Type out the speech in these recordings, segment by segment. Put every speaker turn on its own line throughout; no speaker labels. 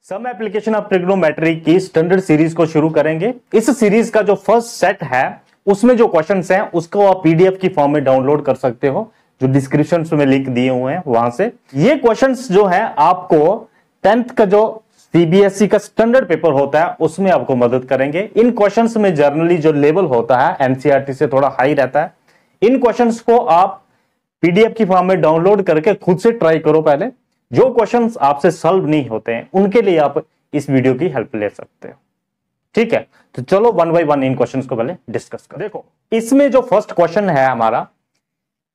Some application of trigonometry की standard series को शुरू करेंगे। इस सीरीज का जो फर्स्ट सेट है उसमें जो क्वेश्चंस हैं उसको आप पीडीएफ की फॉर्म में डाउनलोड कर सकते हो, जो डिस्क्रिप्शन में लिंक दिए हुए हैं वहां से। ये क्वेश्चंस जो है आपको 10th का जो सीबीएसई का स्टैंडर्ड पेपर होता है उसमें आपको मदद करेंगे। इन क्वेश्चंस में जनरली जो लेवल होता है एनसीईआरटी से थोड़ा हाई रहता है। इन क्वेश्चंस को आप पीडीएफ की फॉर्म में डाउनलोड करके खुद से ट्राई करो। पहले जो क्वेश्चंस आपसे सॉल्व नहीं होते हैं उनके लिए आप इस वीडियो की हेल्प ले सकते हो, ठीक है। तो चलो one by one in questions को पहले डिस्कस करो। देखो इसमें जो फर्स्ट क्वेश्चन है हमारा,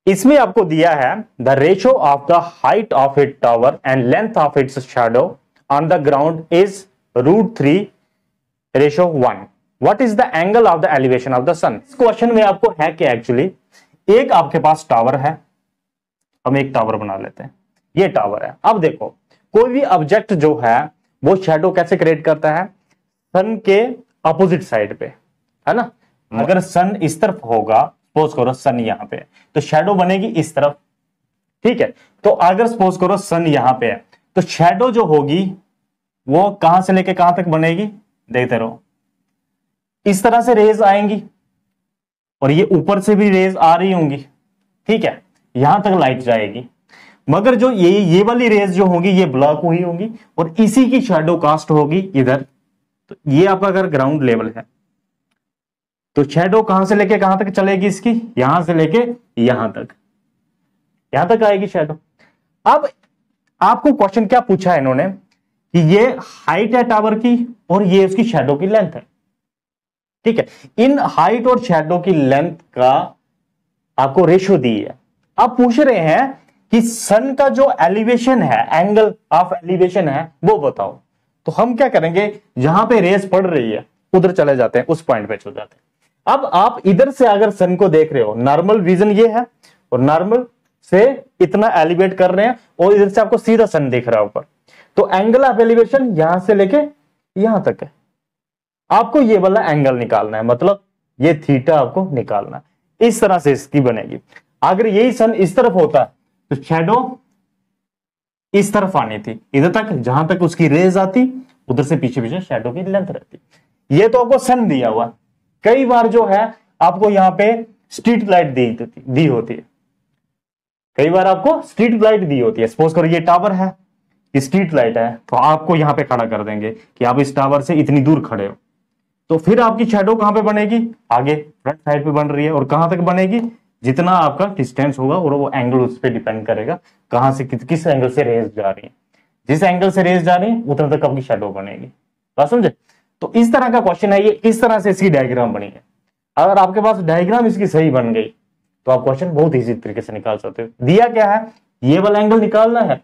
इसमें आपको दिया है the ratio of the height of a tower and length of its shadow on the ground is √3:1। What is the angle of the elevation of the sun. इस क्वेश्चन में आपको है कि एक्चुअली एक आपके पास टावर है, हम एक टावर बना लेते हैं, ये टावर है। अब देखो कोई भी ऑब्जेक्ट जो है वो शैडो कैसे क्रिएट करता है, सन के अपोजिट साइड पे, है ना। अगर सन इस तरफ होगा, सपोज करो सन यहां पे, तो शैडो बनेगी इस तरफ, ठीक है। तो अगर सपोज करो सन यहां पे है तो शैडो जो होगी वो कहां से लेके कहां तक बनेगी, देखते रहो। इस तरह से रेज आएंगी और ये ऊपर से भी रेज आ रही होंगी, ठीक है, यहां तक लाइट जाएगी। मगर जो ये वाली रेज जो होंगी ये ब्लॉक हुई होंगी और इसी की शैडो कास्ट होगी इधर। तो ये आपका अगर ग्राउंड लेवल है तो शैडो कहां से लेके कहां तक चलेगी इसकी, यहां से लेके यहां तक आएगी शैडो। अब आपको क्वेश्चन क्या पूछा है इन्होंने कि ये हाइट है टावर की और ये उसकी शैडो की लेंथ है, ठीक है। इन हाइट और शैडो की लेंथ का आपको रेशियो दी है। अब पूछ रहे हैं कि सन का जो एलिवेशन है, एंगल ऑफ एलिवेशन है वो बताओ। तो हम क्या करेंगे, जहां पे रेस पड़ रही है उधर चले जाते हैं, उस पॉइंट पे चले जाते हैं। अब आप इधर से अगर सन को देख रहे हो, नॉर्मल विजन ये है और नॉर्मल से इतना एलिवेट कर रहे हैं और इधर से आपको सीधा सन दिख रहा है ऊपर, तो एंगल ऑफ एलिवेशन यहां से लेके यहां तक है। आपको ये वाला एंगल निकालना है, मतलब ये थीटा आपको निकालना है। इस तरह से इसकी बनेगी। अगर यही सन इस तरफ होता तो शैडो इस तरफ आनी थी, इधर तक, जहां तक उसकी रेज आती उधर से पीछे पीछे शैडो की लेंथ रहती। ये तो आपको सन दिया हुआ। कई बार जो है आपको यहां पे स्ट्रीट लाइट दी होती है, कई बार आपको स्ट्रीट लाइट दी होती है। सपोज करो ये टावर है, स्ट्रीट लाइट है, तो आपको यहां पे खड़ा कर देंगे कि आप इस टावर से इतनी दूर खड़े हो। तो फिर आपकी शैडो कहां पे बनेगी, आगे फ्रंट साइड पे बन रही है और कहां तक बनेगी, जितना आपका डिस्टेंस होगा और वो एंगल उस पर डिपेंड करेगा कहां से किस एंगल से रेज जा रही है। जिस एंगल से रेज जा रही है उतना तक आपकी शैडो बनेगी। बात समझे। तो इस तरह का क्वेश्चन है ये, इस तरह से इसकी डायग्राम बनी है। अगर आपके पास डायग्राम इसकी सही बन गई तो आप क्वेश्चन बहुत इजी तरीके से निकाल सकते हो। दिया क्या है, ये वाला एंगल निकालना है,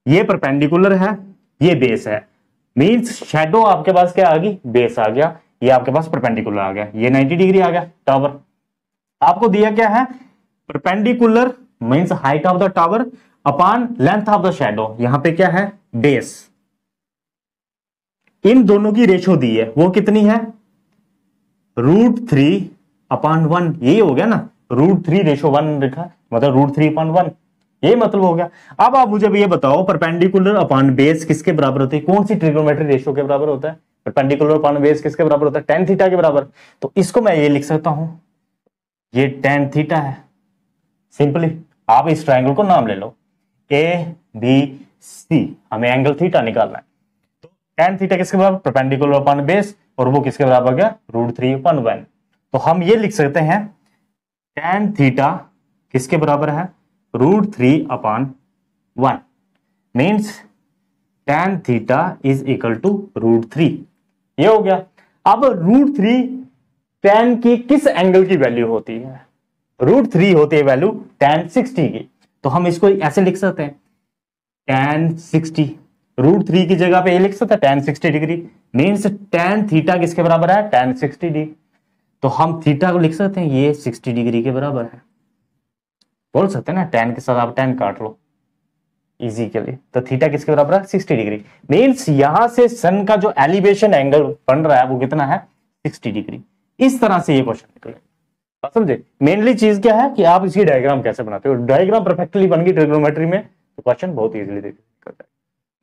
ये परपेंडिकुलर है, ये बेस है, मींस शैडो आपके पास क्या आ गई, बेस आ गया, ये आपके पास परपेंडिकुलर आ गया, ये 90 डिग्री आ गया टावर। आपको दिया क्या है, perpendicular means height of the tower upon length of the shadow, यहां पे क्या है, बेस। इन दोनों की रेशियो दी है, वो कितनी है, √3/1। यही हो गया ना, √3:1 लिखा, मतलब √3/1, ये मतलब हो गया। अब आप मुझे ये बताओ परपेंडिकुलर अपॉन बेस किसके बराबर होती है, कौन सी ट्रिग्नोमेट्री रेशियो के बराबर होता है, परपेंडिकुलर अपॉन बेस किसके बराबर होता है, tan थीटा के बराबर। तो इसको मैं ये लिख सकता हूं, ये tan थीटा है। सिंपली आप इस ट्रायंगल को नाम ले लो ABC, हमें एंगल थीटा निकालना है। तो tan थीटा किसके बराबर, परपेंडिकुलर अपॉन बेस, और वो किसके बराबर हो गया, √3/1। तो हम ये लिख सकते हैं tan थीटा किसके बराबर है, √3/1, means tan theta is equal to √3। ये हो गया। अब √3 tan की किस एंगल की वैल्यू होती है, √3 होती है वैल्यू tan 60 की। तो हम इसको ऐसे लिख सकते हैं tan 60, √3 की जगह पे ये लिख सकते हैं tan 60 degree, means tan theta किसके बराबर है, tan 60 डिग्री। तो हम थीटा को लिख सकते हैं ये 60 डिग्री के बराबर है। बोल सकते हैं ना, tan के साथ आप tan काट लो इजी के लिए। तो थीटा किसके बराबर है, 60 डिग्री। मीन्स यहां से सन का जो एलिवेशन एंगल बन रहा है वो कितना है, 60 डिग्री। इस तरह से ये क्वेश्चन निकले। समझे। मेनली चीज क्या है कि आप इसकी डायग्राम कैसे बनाते हो। डायग्राम परफेक्टली बन गई ट्रिग्नोमेट्री में तो क्वेश्चन बहुत इजीली करता है।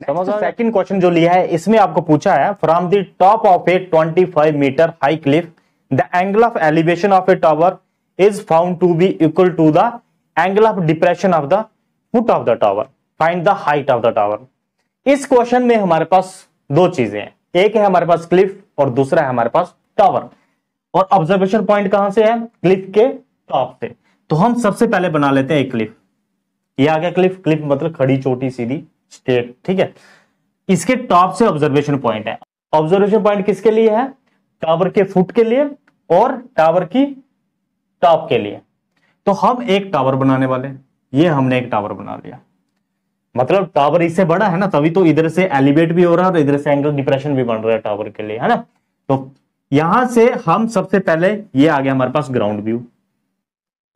सेकंड क्वेश्चन जो लिया है इसमें आपको पूछा है from the top of a 25 metre high cliff the angle of elevation of a tower is found to be equal to the angle of depression of the foot of the tower, find the height of the tower. इस question में हमारे पास दो चीजें हैं, एक है हमारे पास Cliff और दूसरा है हमारे पास टावर। और ऑब्जर्वेशन पॉइंट कहां से है? क्लिफ के टॉप से। तो हम सबसे पहले बना लेते हैं एक क्लिफ। ये आ गया क्लिफ, क्लिफ मतलब खड़ी चोटी सीधी स्ट्रेट, ठीक है। इसके टॉप से ऑब्जर्वेशन पॉइंट है। ऑब्जर्वेशन पॉइंट किसके लिए है? टावर के फुट के लिए और टावर की टॉप के लिए। तो हम एक टावर बनाने वाले हैं, ये हमने एक टावर बना लिया, मतलब टावर इससे बड़ा है ना, तभी तो इधर से एलिवेट भी हो रहा है और इधर से एंगल डिप्रेशन भी बन रहा है टावर के लिए, है ना। तो यहां से हम सबसे पहले, ये आ गया हमारे पास ग्राउंड व्यू,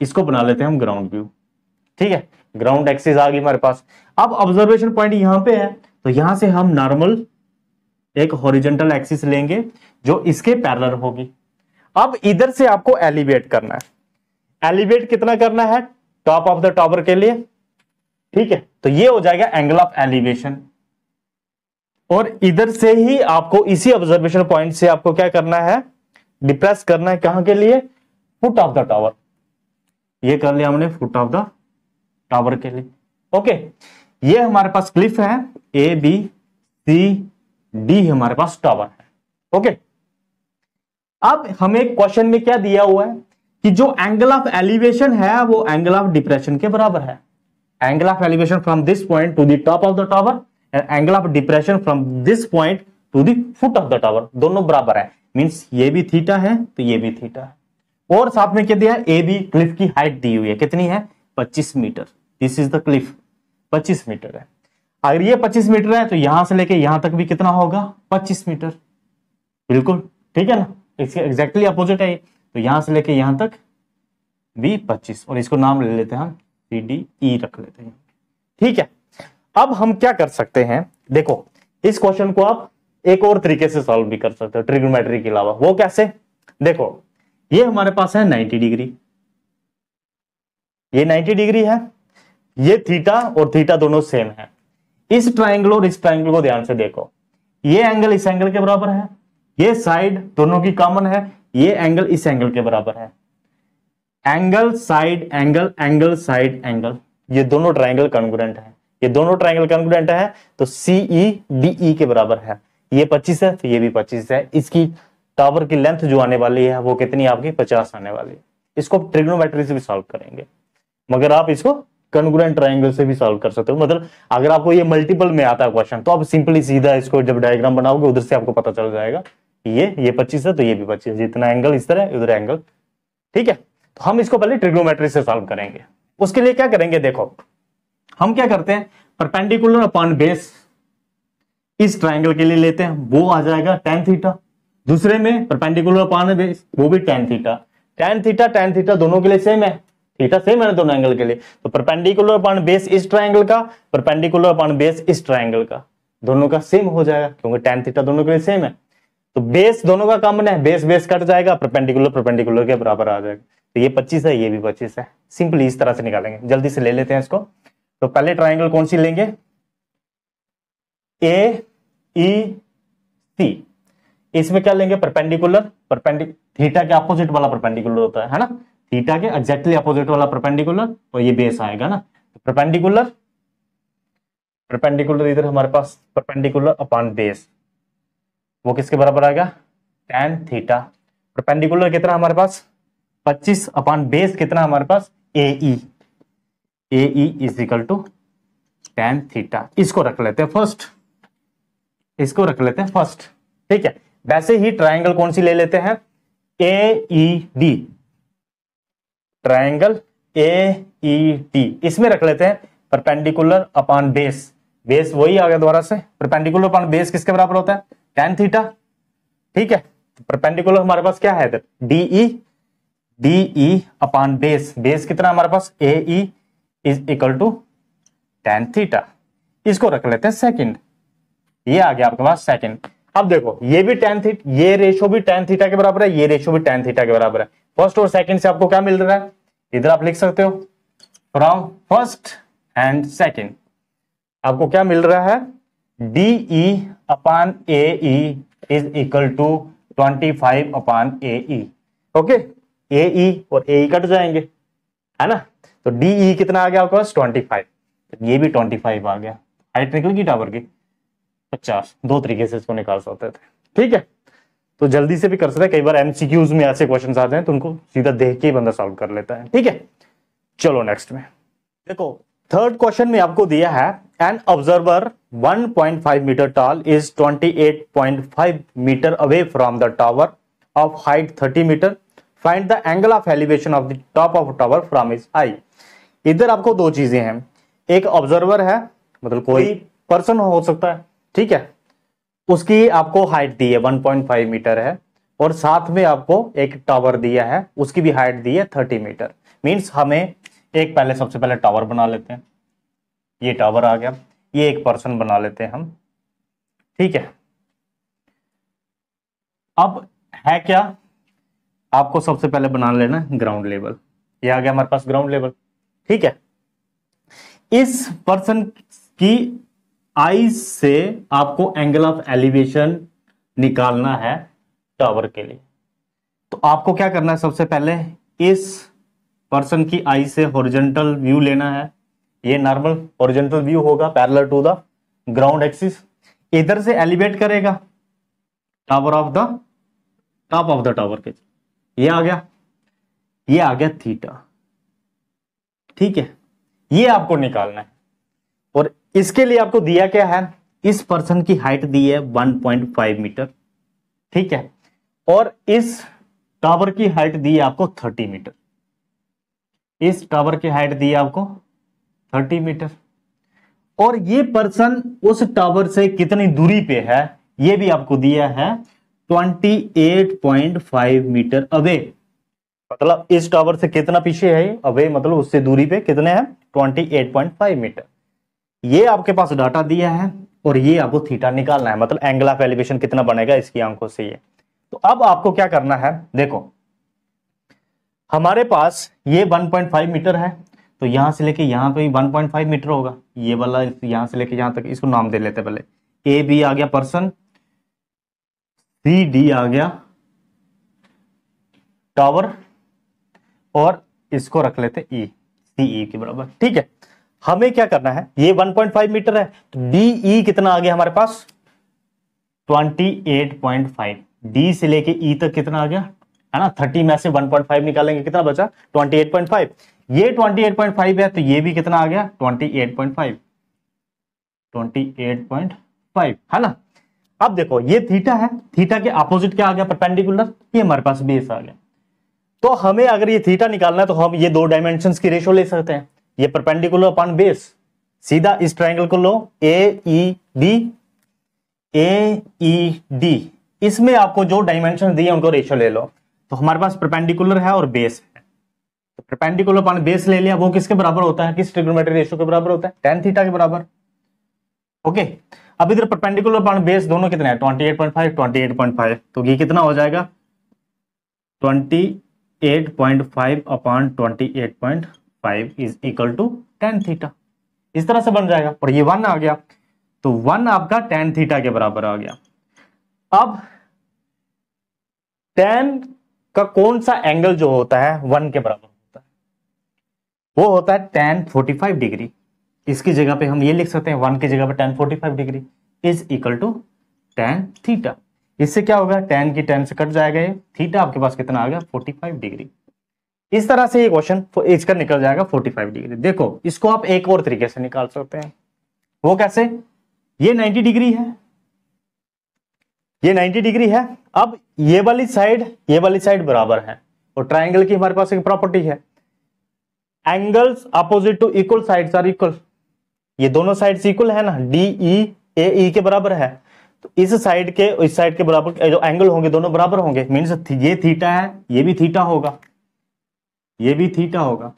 इसको बना लेते हैं हम ग्राउंड व्यू, ठीक है। ग्राउंड एक्सिस आ गई हमारे पास। अब ऑब्जर्वेशन पॉइंट यहां पे है, तो यहां से हम नॉर्मल एक हॉरिजॉन्टल एक्सिस लेंगे जो इसके पैरेलल होगी। अब इधर से आपको एलिवेट करना है। एलिवेट कितना करना है? टॉप ऑफ द टावर के लिए, ठीक है। तो ये हो जाएगा एंगल ऑफ एलिवेशन। और इधर से ही आपको इसी ऑब्जर्वेशन पॉइंट से आपको क्या करना है? डिप्रेस करना है, कहां के लिए? Foot of the tower. ये कर लिया हमने फुट ऑफ द टावर के लिए, ओके। ये हमारे पास क्लिफ है, ए बी सी डी हमारे पास टावर है, ओके। अब हमें क्वेश्चन में क्या दिया हुआ है कि जो एंगल ऑफ एलिवेशन है वो एंगल ऑफ डिप्रेशन के बराबर है। Angle of elevation from this point two the top of the tower and angle of depression from this point two the foot of the tower, दोनों बराबर है। Means ये भी थीटा है तो ये भी थीटा है। और साथ में क्या दिया है? ए बी क्लिफ की हाइट दी हुई है, कितनी है? 25 metre. This is the cliff, 25 metre है। अगर ये 25 मीटर है तो यहां से लेके यहां तक भी कितना होगा? 25 मीटर, बिल्कुल ठीक है ना। इसके एग्जैक्टली अपोजिट है, तो यहां से लेके यहां तक भी 25, और इसको नाम ले लेते हैं हम सी डी ई रख लेते हैं, ठीक है। अब हम क्या कर सकते हैं? देखो, इस क्वेश्चन को आप एक और तरीके से सॉल्व भी कर सकते हो ट्रिग्नोमेट्री के अलावा। वो कैसे? देखो, ये हमारे पास है 90 डिग्री, ये 90 डिग्री है, ये थीटा और थीटा दोनों सेम है। इस ट्राइंगल और इस ट्राइंगल को ध्यान से देखो, ये एंगल इस एंगल के बराबर है, ये साइड दोनों की कॉमन है, ये एंगल इस एंगल के बराबर है। Angle side angle, angle side angle, ये दोनों ट्राइंगल कॉन्ग्रुएंट है। ये दोनों ट्राइंगल कॉन्ग्रुएंट है तो सीई डीई के बराबर है। ये 25 है तो ये भी 25 है। इसकी टावर की लेंथ जो आने वाली है वो कितनी? आपकी 50 आने वाली है। इसको ट्रिग्नोमेट्री से भी सॉल्व करेंगे, मगर आप इसको कॉन्ग्रुएंट ट्राइंगल से भी सॉल्व कर सकते हो। मतलब अगर आपको ये मल्टीपल में आता है क्वेश्चन तो आप सिंपली सीधा इसको जब डायग्राम बनाओगे उधर से आपको पता चल जाएगा ये 25 है तो ये भी 25 है, जितना एंगल इस तरह उधर एंगल, ठीक है। तो हम इसको पहले ट्रिग्नोमेट्री से सॉल्व करेंगे। उसके लिए क्या करेंगे? देखो, हम क्या करते हैं, परपेंडिकुलर अपॉन बेस इस ट्राइंगल के लिए लेते हैं, वो आ जाएगा tan थीटा। दूसरे में परपेंडिकुलर अपॉन बेस, वो भी tan थीटा। tan थीटा दोनों के लिए सेम है, थीटा सेम है ना दोनों एंगल के लिए। तो परपेंडिकुलर अपॉन बेस इस ट्राइंगल का, परपेंडिकुलर अपॉन बेस इस ट्राइंगल का, दोनों का सेम हो जाएगा क्योंकि tan थीटा दोनों के लिए सेम है। तो बेस दोनों का कॉमन है, बेस बेस कट जाएगा, परपेंडिकुलर के बराबर आ जाएगा। तो ये 25 है, ये भी 25 है। सिंपली इस तरह से निकालेंगे। जल्दी से ले लेते हैं इसको। तो पहले ट्राइंगल कौन सी लेंगे? ए ई सी। इसमें क्या लेंगे? परपेंडिकुलर, थीटा के अपोजिट वाला परपेंडिकुलर होता है ना, थीटा के एग्जैक्टली अपोजिट वाला परपेंडिकुलर, और ये बेस आएगा ना। परपेंडिकुलर इधर हमारे पास परपेंडिकुलर अपॉन बेस, वो किसके बराबर आएगा? tan theta. परपेंडिकुलर कितना हमारे पास? 25 अपॉन बेस कितना हमारे पास? AE is equal to tan theta. इसको रख लेते हैं फर्स्ट, ठीक है। वैसे ही ट्राइंगल कौन सी ले लेते हैं? AED, ट्राइंगल AED, इसमें रख लेते हैं परपेंडिकुलर अपॉन बेस। बेस वही आ गया दोबारा से, परपेंडिकुलर अपॉन बेस किसके बराबर होता है? tan थीटा, ठीक है। परपेंडिकुलर हमारे पास क्या है इधर? DE अपॉन बेस, बेस कितना हमारे पास? AE is equal to tan theta. इसको रख लेते हैं सेकंड, ये आ गया आपके पास सेकंड। अब देखो, ये भी tan थीटा, ये रेशो भी tan थीटा के बराबर है, ये रेशो भी tan थीटा के बराबर है। फर्स्ट और सेकंड से आपको क्या मिल रहा है? इधर आप लिख सकते हो फ्रॉम फर्स्ट एंड सेकंड आपको क्या मिल रहा है? D E upon A E is equal to 25 upon A E. Okay, A E और ए ई कट जाएंगे, है ना। तो डी ई कितना आ गया आपके पास 25, ये भी 25 आ गया। हाइट निकल गई टावर की 50। दो तरीके से इसको निकाल सकते थे, ठीक है। तो जल्दी से भी कर सकते हैं, कई बार एमसीक्यूज में ऐसे क्वेश्चन आते हैं तो उनको सीधा देख के ही बंदा सॉल्व कर लेता है, ठीक है। चलो नेक्स्ट में देखो, थर्ड क्वेश्चन में आपको दिया है an observer 1.5 metre tall is 28.5 metre away from the tower of height 30 metre, find the angle of elevation of the top of tower from his eye. इधर आपको दो चीजें हैं, एक ऑब्जर्वर है, मतलब कोई पर्सन हो सकता है, ठीक है, उसकी आपको हाइट दी है 1.5 मीटर है, और साथ में आपको एक टावर दिया है, उसकी भी हाइट दी है 30 मीटर। मींस हमें एक पहले सबसे पहले टावर बना लेते हैं, ये टावर आ गया, ये एक पर्सन बना लेते हैं हम, ठीक है। अब है क्या, आपको सबसे पहले बना लेना ग्राउंड लेवल, ये आ गया हमारे पास ग्राउंड लेवल, ठीक है। इस पर्सन की आई से आपको एंगल ऑफ एलिवेशन निकालना है टावर के लिए। तो आपको क्या करना है, सबसे पहले इस पर्सन की आई से हॉरिजॉन्टल व्यू लेना है, ये नॉर्मल हॉरिजॉन्टल व्यू होगा parallel to the ground axis. इधर से एलिवेट करेगा tower of the top of the tower के, ये आ गया, ये आ गया थीटा, ठीक है। ये आपको निकालना है, और इसके लिए आपको दिया क्या है, इस पर्सन की हाइट दी है 1.5 मीटर, ठीक है, और इस टावर की हाइट दी है आपको 30 मीटर, इस टावर की हाइट दी है आपको 30 मीटर, और ये पर्सन उस टावर से कितनी दूरी पे है, ये भी आपको दिया है 28.5 मीटर अवे। मतलब इस टावर से कितना पीछे है अवे, मतलब उससे दूरी पे कितने हैं 28.5 मीटर। ये आपके पास डाटा दिया है, और ये आपको थीटा निकालना है, मतलब एंगल ऑफ एलिवेशन कितना बनेगा इसकी आंखों से ये। तो अब आपको क्या करना है, देखो हमारे पास ये 1.5 मीटर है, तो यहां से लेके यहां पे 1.5 मीटर होगा, ये वाला यहां से लेके यहां तक, इसको नाम दे लेते पहले, ए बी आ गया पर्सन, सी डी आ गया टावर, और इसको रख लेते ई, सी ई के बराबर, ठीक है। हमें क्या करना है, ये 1.5 मीटर है, तो डी ई कितना आ गया हमारे पास 28.5, डी से लेके ई तक कितना आ गया, है ना। 30 में से 1.5 निकालेंगे, कितना बचा 28.5, ये 28.5 है, तो ये भी कितना आ गया 28.5, 28.5, है ना। अब देखो ये थीटा है, थीटा के अपोजिट क्या आ गया परपेंडिकुलर, ये हमारे पास बेस आ गया। तो हमें अगर ये थीटा निकालना है, तो हम ये दो डायमेंशंस की रेशो ले सकते हैं, ये परपेंडिकुलर अपॉन बेस, सीधा इस ट्रायंगल को लो ए ई डी, इसमें आपको जो डायमेंशन दिए उनको रेशो ले लो। तो हमारे पास परपेंडिकुलर है और बेस है, तो परपेंडिकुलर अपॉन बेस ले लिया, वो किसके बराबर होता है, किस ट्रिग्नोमेट्रिक रेशो के बराबर होता है, tan थीटा के बराबर। ओके, अब इधर परपेंडिकुलर अपॉन बेस दोनों कितने हैं 28.5, तो ये कितना हो जाएगा 28.5 upon 28.5 is equal to tan theta, इस तरह से बन जाएगा। और ये 1 आ गया, तो 1 आपका tan थीटा के बराबर आ गया। अब tan का कौन सा एंगल जो होता है 1 के बराबर होता है, वो होता है tan 45 डिग्री। इसकी जगह पे हम ये लिख सकते हैं 1 की जगह पे tan 45 degree is equal to tan theta. इससे क्या होगा, tan की tan से कट जाएगा, ये थीटा आपके पास कितना आ गया 45 डिग्री। इस तरह से ये क्वेश्चन इसका निकल जाएगा 45 डिग्री। देखो इसको आप एक और तरीके से निकाल सकते हैं, वो कैसे, ये 90 डिग्री है, ये 90 डिग्री है। अब ये वाली साइड बराबर है, और ट्राइंगल की हमारे पास एक प्रॉपर्टी है, angles opposite to equal sides are equal. ये दोनों साइड्स इक्वल है ना, डी ई ए ई के बराबर है, तो इस साइड के इस साइड के बराबर जो एंगल होंगे दोनों बराबर होंगे, मींस ये थीटा है, ये भी थीटा होगा, ये भी थीटा होगा।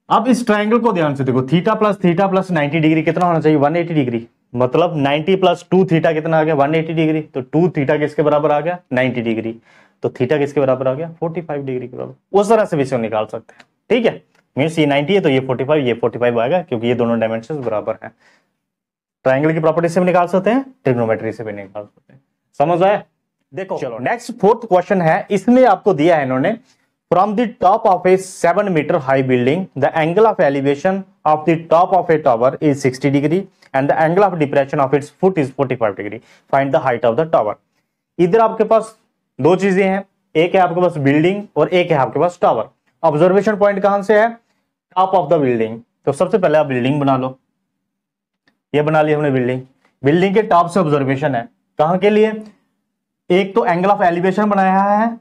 अब इस ट्राइंगल को ध्यान से देखो, थीटा प्लस 90 डिग्री कितना होना चाहिए 180 डिग्री, मतलब 90 प्लस 2 थीटा कितना आ गया 180 डिग्री। तो 2 थीटा किसके बराबर आ गया 90 डिग्री, तो थीटा किसके बराबर आ गया 45 डिग्री के बराबर। उस तरह से भी इसे निकाल सकते हैं, ठीक है। मीन्स ये 90 है तो ये 45 आएगा, क्योंकि ये दोनों डायमेंशन बराबर हैं। ट्राइंगल की प्रॉपर्टी से भी निकाल सकते हैं, ट्रिग्नोमेट्री से भी निकाल सकते हैं। समझ आया? देखो चलो नेक्स्ट फोर्थ क्वेश्चन है, इसमें आपको दिया है इन्होंने, from the top of a 7 metre high building the angle of elevation of the top of a tower is 60 degree and the angle of depression of its foot is 45 degree, find the height of the tower. इधर आपके पास दो चीजें हैं, एक है आपके पास building और एक है आपके पास टावर। ऑब्जर्वेशन पॉइंट कहां से है? Top of the building. तो सबसे पहले आप बिल्डिंग बना लो, ये बना ली हमने बिल्डिंग। बिल्डिंग के टॉप से ऑब्जर्वेशन है, कहां के लिए? एक तो एंगल ऑफ एलिवेशन बनाया है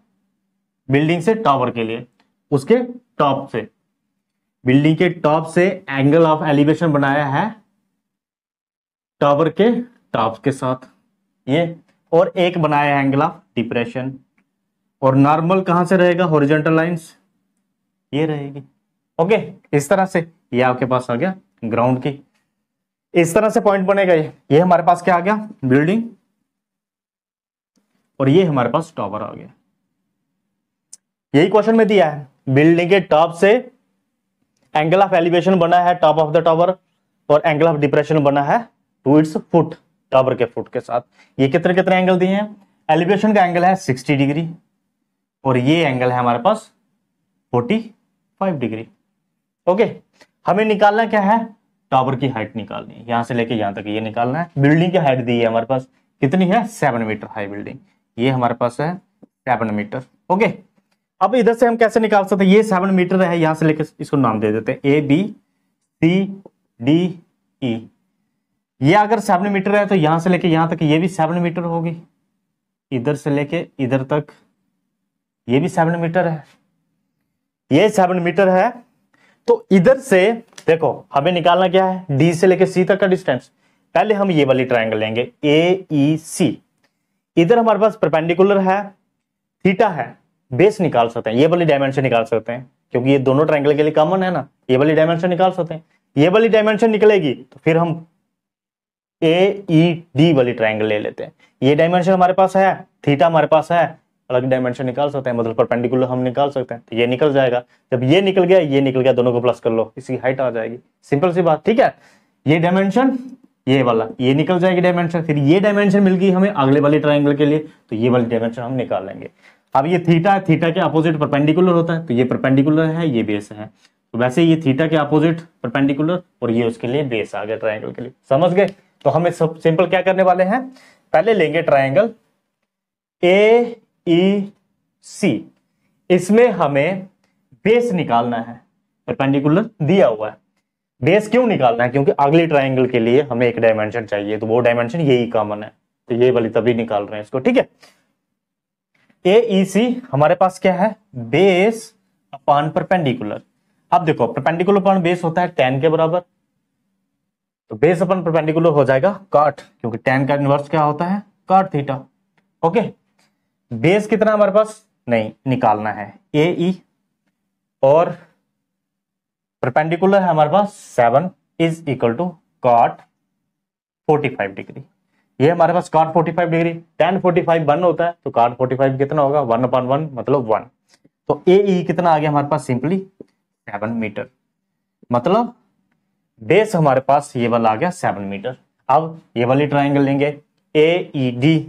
बिल्डिंग से टावर के लिए, उसके टॉप से, बिल्डिंग के टॉप से एंगल ऑफ एलिवेशन बनाया है टावर के टॉप के साथ ये, और एक बनाया है एंगल ऑफ डिप्रेशन। और नॉर्मल कहां से रहेगा? हॉरिजॉन्टल लाइंस ये रहेगी। ओके, इस तरह से ये आपके पास आ गया ग्राउंड की, इस तरह से पॉइंट बनेगा। ये हमारे पास क्या आ गया? बिल्डिंग, और ये हमारे पास टावर आ गया। यही क्वेश्चन में दिया है, बिल्डिंग के टॉप से एंगल ऑफ एलिवेशन बना है टॉप ऑफ द टावर, और एंगल ऑफ डिप्रेशन बना है टू इट्स फुट, टावर के फुट के साथ। ये कितने कितने एंगल दिए हैं? एलिवेशन का एंगल है 60 डिग्री और ये एंगल है हमारे पास 45 डिग्री। ओके, हमें निकालना क्या है? टावर की हाइट निकालनी है, यहां से लेके यहां तक ये निकालना है। बिल्डिंग की हाइट दी है हमारे पास, कितनी है? 7 मीटर हाई बिल्डिंग, ये हमारे पास है 7 मीटर। ओके, अब इधर से हम कैसे निकाल सकते हैं? ये 7 मीटर है, यहां से लेके इसको नाम दे देते हैं ABCDE। ये अगर 7 मीटर है तो यहां से लेके यहां तक ये भी 7 मीटर होगी, इधर से लेके इधर तक ये भी 7 मीटर है, ये 7 मीटर है। तो इधर से देखो हमें निकालना क्या है? D से लेके C तक का डिस्टेंस। पहले हम ये वाली ट्रायंगल लेंगे AEC, इधर हमारे पास परपेंडिकुलर है, थीटा है, बेस निकाल सकते हैं, ये वाली डायमेंशन निकाल सकते हैं क्योंकि ये दोनों ट्रायंगल के लिए कॉमन है ना, ये वाली डायमेंशन निकाल सकते हैं। ये वाली डायमेंशन निकलेगी तो फिर हम AED वाली ट्रायंगल ले लेते हैं। ये डायमेंशन हमारे पास है, थीटा हमारे पास है, अलग डायमेंशन निकाल सकते हैं, मतलब परपेंडिकुलर हम निकाल सकते हैं, तो ये निकल जाएगा। जब ये निकल गया, ये निकल गया, दोनों को प्लस कर लो, इसकी हाइट आ जाएगी। सिंपल सी बात, ठीक है। ये डायमेंशन, ये वाला, ये निकल जाएगी डायमेंशन, फिर ये डायमेंशन मिल गई हमें अगले वाले ट्रायंगल के लिए, तो ये वाली डायमेंशन हम निकाल लेंगे। अब ये थीटा है, थीटा के अपोजिट परपेंडिकुलर होता है, तो ये परपेंडिकुलर है, ये बेस है, तो वैसे ये थीटा के अपोजिट परपेंडिकुलर और ये उसके लिए बेस आ गया ट्रायंगल के लिए। समझ गए? तो हमें सब सिंपल क्या करने वाले हैं, पहले लेंगे ट्रायंगल AEC, इसमें हमें बेस निकालना है, परपेंडिकुलर दिया हुआ है। बेस क्यों निकालना है? क्योंकि अगली ट्रायंगल के लिए हमें एक डायमेंशन चाहिए, तो वो डायमेंशन यही कॉमन है, तो ये वाली तभी निकाल रहे हैं इसको, ठीक है। AEC हमारे पास क्या है? Base upon perpendicular. अब देखो परपेंडिकुलर अपॉन बेस होता है tan के बराबर, तो बेस अपन परपेंडिकुलर हो जाएगा cot, क्योंकि tan का इनवर्स क्या होता है? cot theta. ओके, बेस कितना हमारे पास नहीं निकालना है AE, और परपेंडिकुलर है हमारे पास 7 is equal to cot 45 degree. ये हमारे पास cot 45 डिग्री, tan 45 1 होता है, तो cot 45 कितना होगा? 1/1 मतलब 1। तो AE कितना आ गया हमारे पास? सिंपली 7 मीटर, मतलब बेस हमारे पास ये वाला आ गया 7 मीटर। अब ये वाली ट्रायंगल लेंगे AED,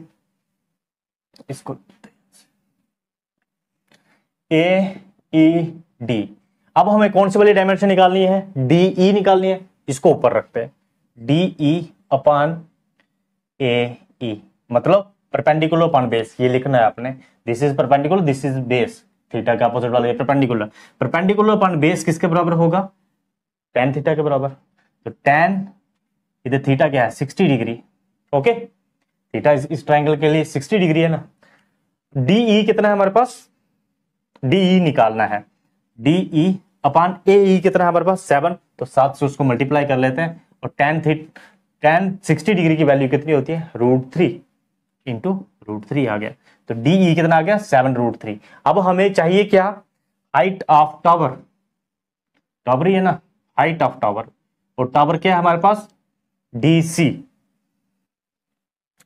इसको AED। अब हमें कौन सी वाली डायमेंशन निकालनी है? DE निकालनी है, इसको ऊपर रखते हैं, DE अपॉन AE, मतलब परपेंडिकुलर अपॉन बेस, ये लिखना है आपने। This is perpendicular, this is base, theta का अपोजिट वाला ये परपेंडिकुलर। परपेंडिकुलर अपॉन बेस किसके बराबर होगा? tan थीटा के बराबर। तो tan, इधर थीटा क्या है? 60 डिग्री। ओके, थीटा इस ट्रायंगल के लिए 60 डिग्री है ना। DE कितना है हमारे पास? DE निकालना है, DE अपॉन AE कितना है हमारे पास? 7, तो 7 से उसको मल्टीप्लाई कर लेते हैं, और tan 60 डिग्री की वैल्यू कितनी होती है? √3 इंटू √3 आ गया, तो DE कितना आ गया? 7√3। अब हमें चाहिए क्या? हाइट ऑफ टावर, टावर ही है ना, हाइट ऑफ टावर, और टावर क्या है हमारे पास? DC,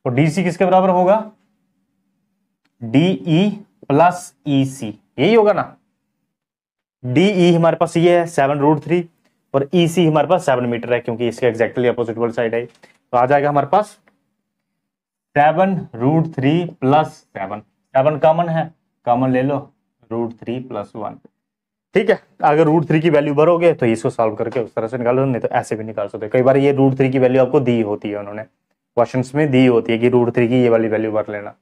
और DC किसके बराबर होगा? DE प्लस EC, यही होगा ना। DE हमारे पास ये है 7√3 और EC हमारे पास 7 मीटर है, क्योंकि इसके एग्जैक्टली अपोजिट वाली साइड है। तो आ जाएगा हमारे पास 7√3 प्लस 7, 7 कॉमन है, कॉमन ले लो, √3 + 1। ठीक है, अगर √3 की वैल्यू भरोगे तो इसको सॉल्व करके उस तरह से निकालो, नहीं तो ऐसे भी निकाल सकते। कई बार ये √3 की वैल्यू आपको दी होती है, उन्होंने क्वेश्चंस में दी होती है कि √3 की ये वाली वैल्यू भर लेना,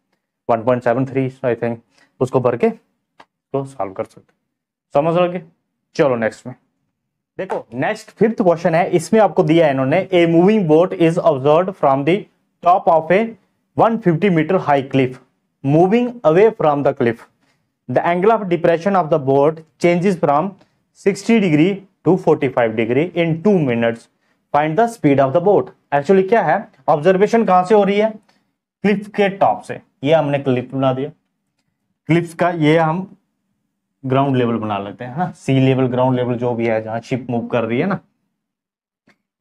1.73 आई थिंक, उसको भर के तो सॉल्व कर सकते, समझ लोगे। चलो नेक्स्ट में देखो, नेक्स्ट 5th क्वेश्चन है, इसमें आपको दिया है इन्होंने, a moving boat is observed from the top of a 150 metre high cliff moving away from the cliff, the angle of depression of the boat changes from 60 degree to 45 degree in 2 minutes, find the speed of the boat. Actually क्या है, observation कहां से हो रही है, Cliff के top से। ये हमने क्लिफ बना दिया, क्लिफ का ये हम ग्राउंड लेवल बना लेते हैं ना, सी लेवल ग्राउंड लेवल जो भी है, जहां शिप मूव कर रही है ना,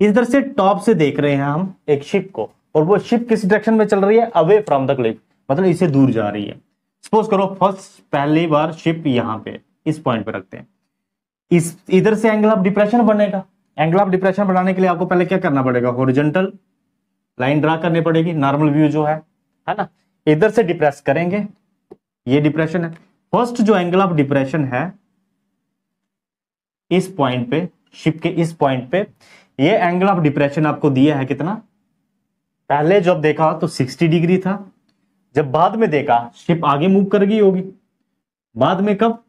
इधर से टॉप से देख रहे हैं हम एक शिप को, और वो शिप किस डायरेक्शन में चल रही है, अवे फ्रॉम द क्लिफ, मतलब इससे दूर जा रही है। सपोज करो फर्स्ट पहली बार शिप यहां पे इस पॉइंट पे रखते हैं, इस इधर से एंगल ऑफ डिप्रेशन बनेगा। एंगल ऑफ डिप्रेशन बनाने के लिए आपको पहले क्या करना पड़ेगा, हॉरिजॉन्टल लाइन ड्रा करनी पड़ेगी, नॉर्मल व्यू जो है ना, इधर से डिप्रेस करेंगे, ये डिप्रेशन है। फर्स्ट जो एंगल ऑफ डिप्रेशन है इस पॉइंट पे, शिप के इस पॉइंट पे, ये एंगल ऑफ डिप्रेशन आपको दिया है कितना, पहले जब देखा तो 60 डिग्री था, जब बाद में देखा शिप आगे मूव कर गई होगी, बाद में कब,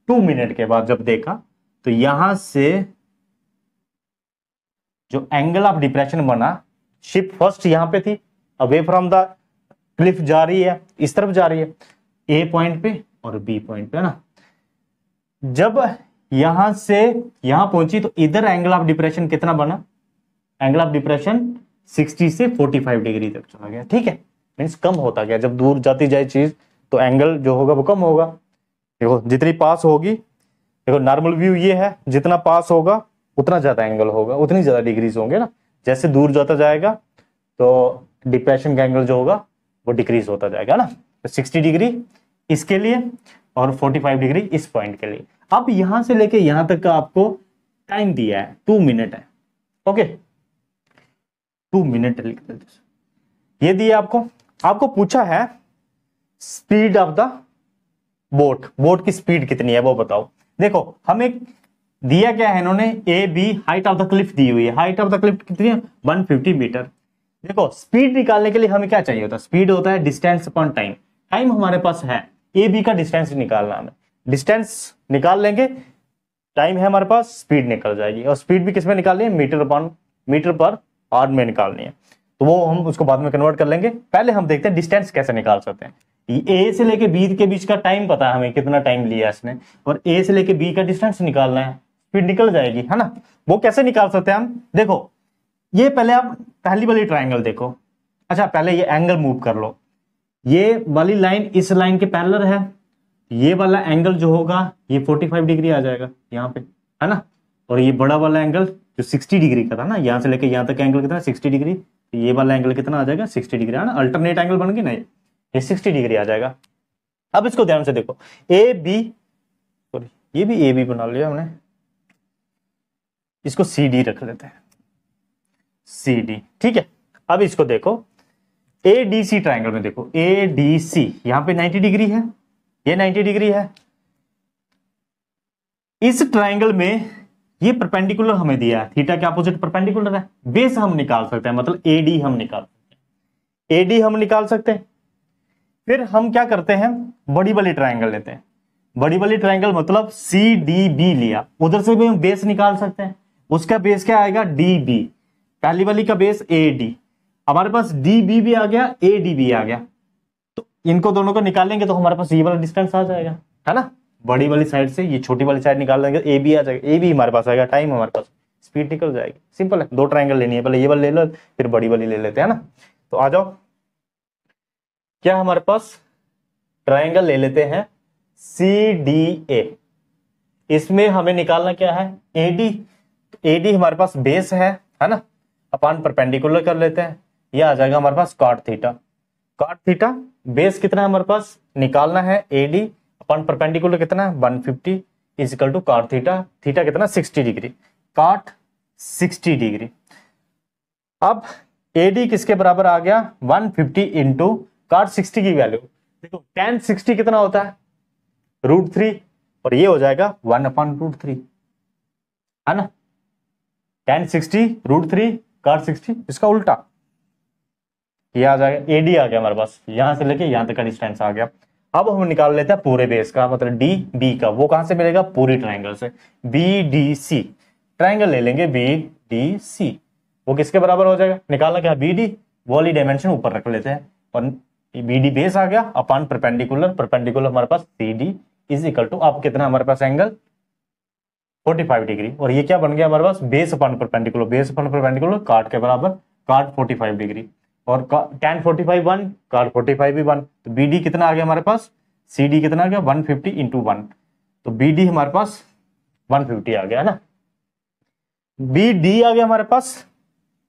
2 मिनट के बाद जब देखा तो यहां से जो एंगल ऑफ डिप्रेशन बना, शिप फर्स्ट यहां पे थी, अवे फ्रॉम द क्लिफ जा रही है, इस तरफ जा रही है, ए पॉइंट पे और बी पॉइंट पे, है ना। जब यहां से यहां पहुंची तो इधर एंगल ऑफ डिप्रेशन कितना बना, एंगल ऑफ डिप्रेशन 60 से 45 डिग्री तक चला गया। ठीक है, मीन्स कम होता गया, जब दूर जाती जाए चीज तो एंगल जो होगा वो कम होगा। देखो जितनी पास होगी, देखो नॉर्मल व्यू ये है, जितना पास होगा उतना ज्यादा एंगल होगा, उतनी ज्यादा डिग्रीज होंगे ना। जैसे दूर जाता जाएगा तो डिप्रेशन का एंगल जो होगा वो डिक्रीज होता जाएगा ना। तो 60 डिग्री इसके लिए और 45 डिग्री इस पॉइंट के लिए। अब यहां से लेके यहां तक का आपको टाइम दिया है, 2 मिनट है। ओके, 2 मिनट लिख देते। ये दिया आपको पूछा है speed of the boat, boat की स्पीड कितनी है वो बताओ। देखो हमें दिया क्या है इन्होंने, A B, height of the cliff दी हुई है, हाइट ऑफ द क्लिफ कितनी है, 150 मीटर। देखो स्पीड निकालने के लिए हमें क्या चाहिए होता है, स्पीड होता है डिस्टेंस अपॉन टाइम। टाइम हमारे पास है, ए बी का डिस्टेंस निकालना, हमें डिस्टेंस निकाल लेंगे, टाइम है हमारे पास, स्पीड निकल जाएगी। और स्पीड भी किसमें निकालनी है, मीटर पर आवर में निकालनी है, तो वो हम उसको बाद में कन्वर्ट कर लेंगे। पहले हम देखते हैं डिस्टेंस कैसे निकाल सकते हैं। ए से लेके बी के बीच का टाइम पता है हमें, कितना टाइम लिया इसने, और ए से लेके बी का डिस्टेंस निकालना है, स्पीड निकल जाएगी, है ना। वो कैसे निकाल सकते हैं हम, देखो ये पहले आप पहली वाली ट्राइंगल देखो। अच्छा पहले ये एंगल मूव कर लो, ये वाली लाइन इस लाइन के पैरेलल है, ये वाला एंगल जो होगा ये 45 डिग्री आ जाएगा यहाँ पे, है ना। और ये बड़ा वाला एंगल जो 60 डिग्री का था ना, यहां से लेके यहां तक एंगल कितना, 60 डिग्री, तो ये वाला एंगल कितना आ जाएगा, 60 डिग्री, है ना। अल्टरनेट एंगल बन गई ना, ये 60 डिग्री आ जाएगा। अब इसको ध्यान से देखो, ए बी, सॉरी ये भी ए बी बना लिया हमने, इसको सी डी रख लेते हैं, सी डी, ठीक है। अब इसको देखो ए डी सी ट्राइंगल में देखो, ए डी सी यहां पे 90 डिग्री है, ये 90 डिग्री है। इस ट्राइंगल में ये परपेंडिकुलर हमें दिया है, थीटा के अपोजिट परपेंडिकुलर है। बेस हम निकाल सकते हैं, मतलब एडी हम निकाल सकते हैं, एडी हम निकाल सकते हैं। फिर हम क्या करते हैं, बड़ी वाली ट्राइंगल लेते हैं, बड़ी वाली ट्राइंगल मतलब सी डी बी लिया, उधर से भी हम बेस निकाल सकते हैं। उसका बेस क्या आएगा, डी बी, पहली वाली का बेस ए डी, हमारे पास डी बी भी आ गया, ए डी भी आ गया, तो इनको दोनों को निकालेंगे तो हमारे पास ये वाला डिस्टेंस आ जाएगा, है ना। बड़ी वाली साइड से ये छोटी वाली साइड निकाल देंगे, ए बी आ जाएगा, ए बी हमारे पास आएगा, टाइम हमारे पास, स्पीड निकल जाएगी। सिंपल है, 2 ट्राइंगल लेनी है, पहले ये वाली ले लो फिर बड़ी वाली ले लेते हैं ना। तो आ जाओ, क्या हमारे पास ट्राइंगल ले लेते हैं सी डी ए, इसमें हमें निकालना क्या है, एडी। एडी हमारे पास बेस है ना, अपन परपेंडिकुलर कर लेते हैं, यह आ जाएगा हमारे पास cot theta. Cot theta base कितना है हमारे पास, निकालना है एडी, अपन परपेंडिकुलर कितना है 150 is equal to cot theta, theta कितना 60 डिग्री, कॉट 60 डिग्री। अब AD किसके बराबर आ गया 150 इंटू cot 60 की वैल्यू देखो tan 60 कितना होता है √3 और ये हो जाएगा 1/√3 है ना। tan 60 √3 cot 60 इसका उल्टा ये आ जाएगा AD आ गया हमारे पास यहां से लेके यहां तक का डिस्टेंस आ गया। अब हम निकाल लेते हैं पूरे बेस का मतलब DB का वो कहां से मिलेगा पूरी ट्राइंगल से BDC ट्राइंगल ले लेंगे BDC वो किसके बराबर हो जाएगा निकालना क्या BD वो वाली डायमेंशन ऊपर रख लेते हैं और BD बेस आ गया अपॉन परपेंडिकुलर हमारे पास CD इज इक्वल टू अब कितना हमारे पास एंगल 45 डिग्री और ये क्या बन गया हमारे पास बेस अपॉन परपेंडिकुलर काट के बराबर काट 45 डिग्री और tan 45 1 cot 45 भी 1 तो BD कितना आ गया हमारे पास CD कितना आ गया 150 इंटू 1 तो BD हमारे पास 150 आ गया है ना। BD आ गया हमारे पास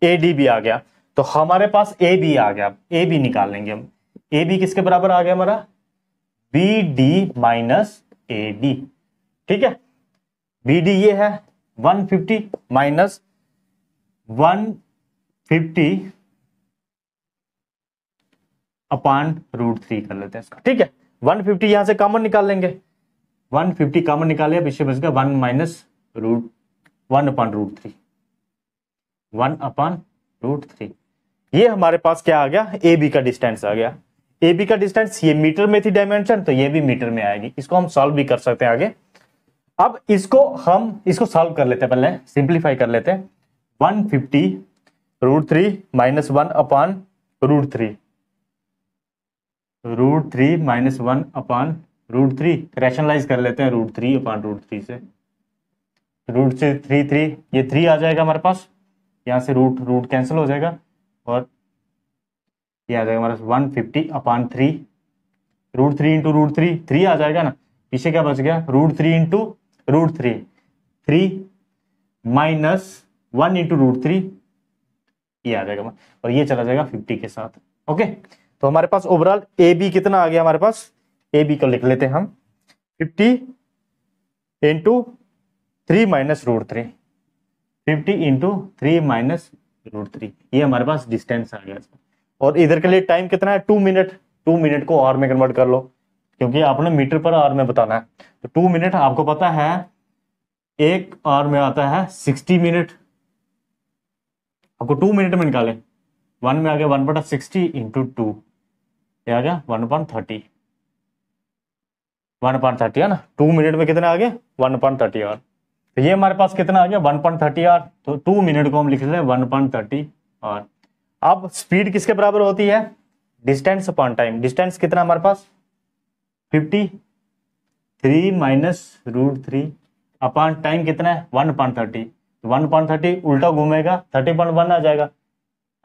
AD भी आ गया तो हमारे पास AB आ गया AB निकाल लेंगे हम AB किसके बराबर आ गया हमारा BD माइनस AD ठीक है। BD ये है 150 माइनस 150 अपॉन √3 कर लेते हैं इसका ठीक है। 150 यहां से कॉमन निकाल लेंगे 150 कॉमन निकाले पीछे बच गया 1 माइनस √1/√3 1/√3 ये हमारे पास क्या आ गया AB का डिस्टेंस आ गया। AB का डिस्टेंस ये मीटर में थी डायमेंशन तो ये भी मीटर में आएगी इसको हम सॉल्व भी कर सकते हैं आगे। अब इसको सॉल्व कर लेते हैं पहले सिंप्लीफाई कर लेते हैं 150 √3 माइनस 1/√3 √3 माइनस 1/√3 रैशनलाइज कर लेते हैं √3/√3 से रूट से 3 ये 3 आ जाएगा हमारे पास यहां से रूट कैंसिल हो जाएगा और ये आ जाएगा हमारे पास 150/3 √3 इंटू √3 3 आ जाएगा ना पीछे क्या बच गया √3 इंटू √3 3 माइनस 1 इंटू √3 ये आ जाएगा और ये चला जाएगा 50 के साथ ओके। तो हमारे पास ओवरऑल AB कितना आ गया हमारे पास AB को लिख लेते हैं हम 50 इंटू 3 माइनस √3 50 इंटू 3 माइनस √3 ये हमारे पास डिस्टेंस आ गया और इधर के लिए टाइम कितना है 2 मिनट 2 मिनट को आवर में कन्वर्ट कर लो क्योंकि आपने मीटर पर आवर में बताना है तो 2 मिनट आपको पता है एक आवर में आता है 60 मिनट आपको 2 मिनट में निकाले 1 में आ गया 1/60 इंटू 2 ये आ गया 1/30 1/30 है ना 2 मिनट में कितना आ गया 1/30 आवर तो ये हमारे पास कितना आ गया 1/30 आवर तो 2 मिनट को हम लिख रहे हैं 1/30 आवर। अब स्पीड किसके बराबर होती है डिस्टेंस अपॉन टाइम डिस्टेंस कितना हमारे पास 50 3 माइनस √3 अपॉन टाइम कितना है 1/30 1/30 उल्टा घूमेगा 30.1 आ जाएगा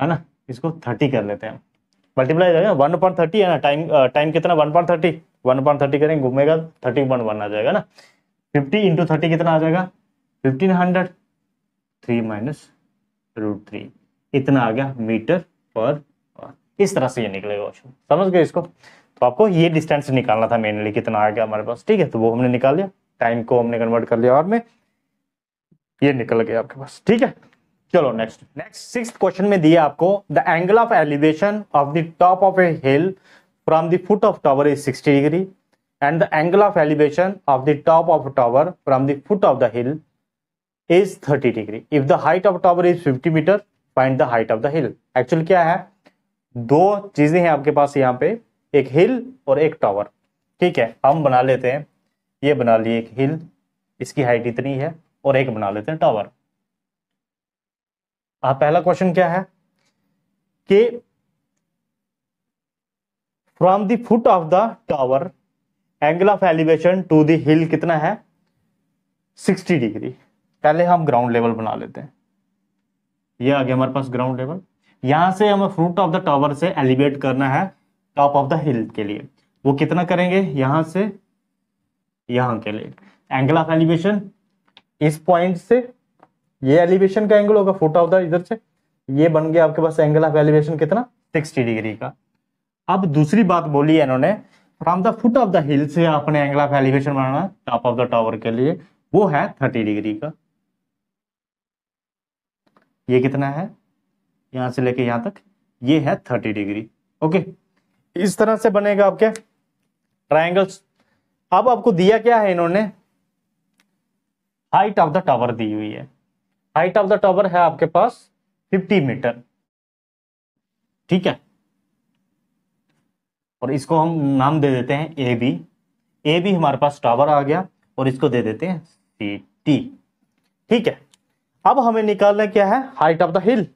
है ना इसको 30 कर लेते हैं मल्टीप्लाई जाएगा 1/30 है ना टाइम कितना 1/30 करेंगे घूमेगा 30.1 आ जाएगा ना 50 इंटू 30 कितना आ जाएगा 1500 3 माइनस √3 इतना आ गया मीटर पर आवर इस तरह से ये निकलेगा क्वेश्चन समझ गए इसको। तो आपको ये डिस्टेंस निकालना था मेनली कितना आ गया हमारे पास ठीक है तो वो हमने निकाल लिया टाइम को हमने कन्वर्ट कर लिया और में ये निकल गया आपके पास ठीक है। चलो नेक्स्ट 6th क्वेश्चन में दिया आपको the angle of elevation of the top of a hill from the foot of tower is 60 degree and the angle of elevation of the top of tower from the foot of the hill is 30 degree if the height of tower is 50 metre find the height of the hill. Actually क्या है दो चीजें हैं आपके पास यहाँ पे एक हिल और एक टावर ठीक है हम बना लेते हैं ये बना लिए एक हिल इसकी हाइट इतनी है और एक बना लेते हैं टावर। पहला क्वेश्चन क्या है कि from the foot of the tower angle of elevation to the hill कितना है 60 डिग्री। पहले हम ग्राउंड लेवल बना लेते हैं ये आ गया हमारे पास ग्राउंड लेवल यहां से हमें फुट ऑफ द टावर से एलिवेट करना है टॉप ऑफ द हिल के लिए वो कितना करेंगे यहां से यहां के लिए एंगल ऑफ एलिवेशन इस पॉइंट से ये एलिवेशन का एंगल होगा फुट ऑफ द इधर से ये बन गया आपके पास एंगल ऑफ एलिवेशन कितना 60 डिग्री का। अब दूसरी बात बोली है इन्होंने from the foot of the हिल से अपने angle of elevation banana top of the tower के लिए वो है 30 डिग्री का। ये कितना है यहां से लेके यहां तक ये है 30 डिग्री। ओके, इस तरह से बनेगा आपके ट्रायंगल्स। अब आपको दिया क्या है, इन्होंने हाइट ऑफ द टावर दी हुई है। हाइट ऑफ द टावर है आपके पास 50 मीटर, ठीक है। और इसको हम नाम दे देते हैं ए बी। ए बी हमारे पास टावर आ गया और इसको दे देते हैं सी टी, ठीक है। अब हमें निकालना क्या है, height of the hill.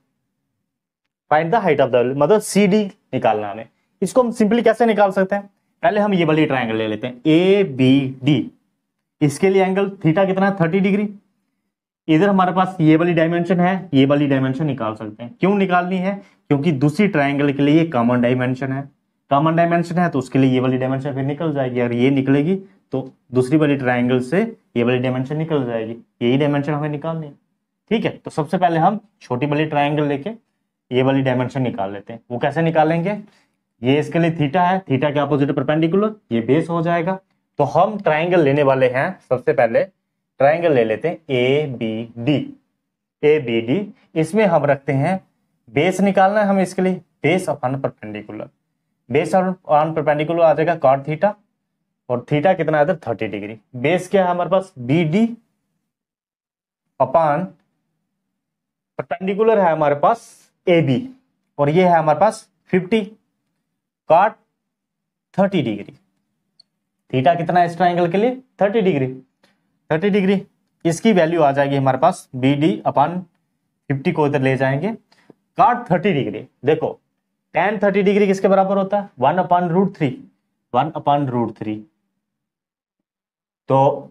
Find the height of the हिल, मतलब सी डी निकालना हमें। इसको हम सिंपली कैसे निकाल सकते हैं, पहले हम ये वाली ट्रायंगल ले लेते हैं ए बी डी। इसके लिए एंगल थीटा कितना है, 30 डिग्री। इधर हमारे पास ये वाली डायमेंशन है, ये वाली डायमेंशन निकाल सकते हैं। क्यों निकालनी है, क्योंकि दूसरी ट्रायंगल के लिए ये कॉमन डायमेंशन है। कॉमन डायमेंशन है तो उसके लिए ये वाली डायमेंशन फिर निकल जाएगी, और ये निकलेगी तो दूसरी वाली ट्रायंगल से ये वाली डायमेंशन निकल जाएगी। यही डायमेंशन हमें निकालनी है, ठीक है। तो सबसे पहले हम छोटी वाली ट्रायंगल लेके ये वाली डायमेंशन निकाल लेते हैं। वो कैसे निकालेंगे, ये इसके लिए थीटा है, थीटा के अपोजिट परपेंडिकुलर, ये बेस हो जाएगा। तो हम ट्रायंगल लेने वाले हैं, सबसे पहले ट्रायंगल ले लेते हैं A B D. A B D, इसमें हम रखते हैं बेस निकालना है हमें, इसके लिए base upon perpendicular. Base on perpendicular आ जाएगा cot थीटा, और थीटा कितना है इधर 30 डिग्री। बेस क्या है हमारे पास, बी डी अपॉन परपेंडिकुलर है हमारे पास ए बी, और ये है हमारे पास 50 cot 30 डिग्री। थीटा कितना है इस ट्रायंगल के लिए, 30 डिग्री। 30 डिग्री इसकी वैल्यू आ जाएगी हमारे पास बी डी अपॉन 50 को इधर ले जाएंगे, cot 30 डिग्री। देखो tan 30 डिग्री किसके बराबर होता है, 1/√3। 1/√3, तो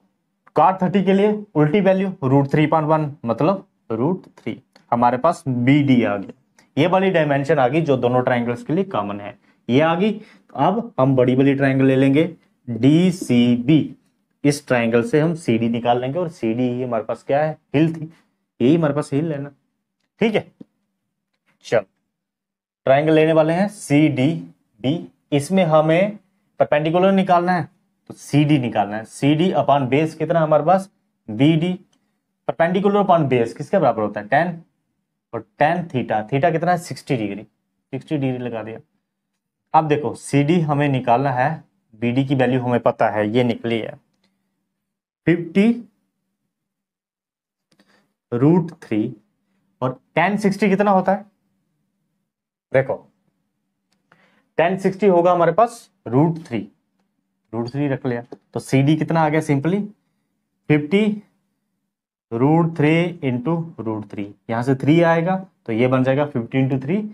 cot 30 के लिए उल्टी वैल्यू √3/1, मतलब √3। हमारे पास बी डी आ गया। ये वाली डायमेंशन आ गई जो दोनों ट्रायंगल्स के लिए कॉमन है, ये आ गई। अब हम बड़ी वाली ट्रायंगल ले लेंगे डी सी बी। इस ट्रायंगल से हम सी डी निकाल लेंगे, और सी डी ही हमारे पास क्या है, हिल थी, यही हमारे पास हिल लेना, ठीक है। चल ट्रायंगल लेने वाले हैं सी डी बी। इसमें हमें परपेंडिकुलर निकालना है, तो सी डी निकालना है। सी डी अपॉन बेस कितना हमारे पास, B D. Perpendicular upon base किसके बराबर होता है, 10, और tan थीटा, थीटा कितना है 60 डिग्री। 60 डिग्री लगा दिया। अब देखो सी डी हमें निकालना है, बी डी की वैल्यू हमें पता है, ये निकली है 50√3, और tan 60 कितना होता है, देखो tan 60 होगा हमारे पास √3। √3 रख लिया, तो सी डी कितना आ गया, सिंपली 50√3 इंटू √3। यहां से 3 आएगा तो ये बन जाएगा 50 इंटू 3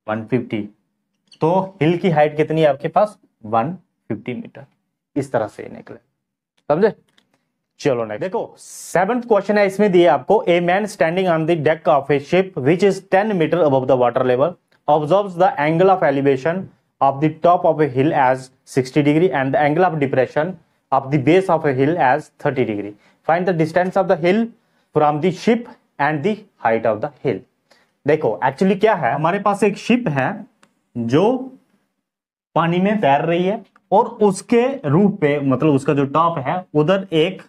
150। तो हिल की हाइट कितनी है आपके पास, 150 मीटर। इस तरह से निकले, समझे। चलो नेक्स्ट देखो, 7th क्वेश्चन है, इसमें दिए आपको a man standing on the deck of a ship which is 10 metre above the water level observes the angle of elevation of the top of a hill as 60 degree and the angle of depression of the base of a hill as 30 degree. Find the distance of the hill from the ship and the height of the hill. देखो actually क्या है, हमारे पास एक ship है जो पानी में तैर रही है, और उसके रूप पे, मतलब उसका जो टॉप है उधर एक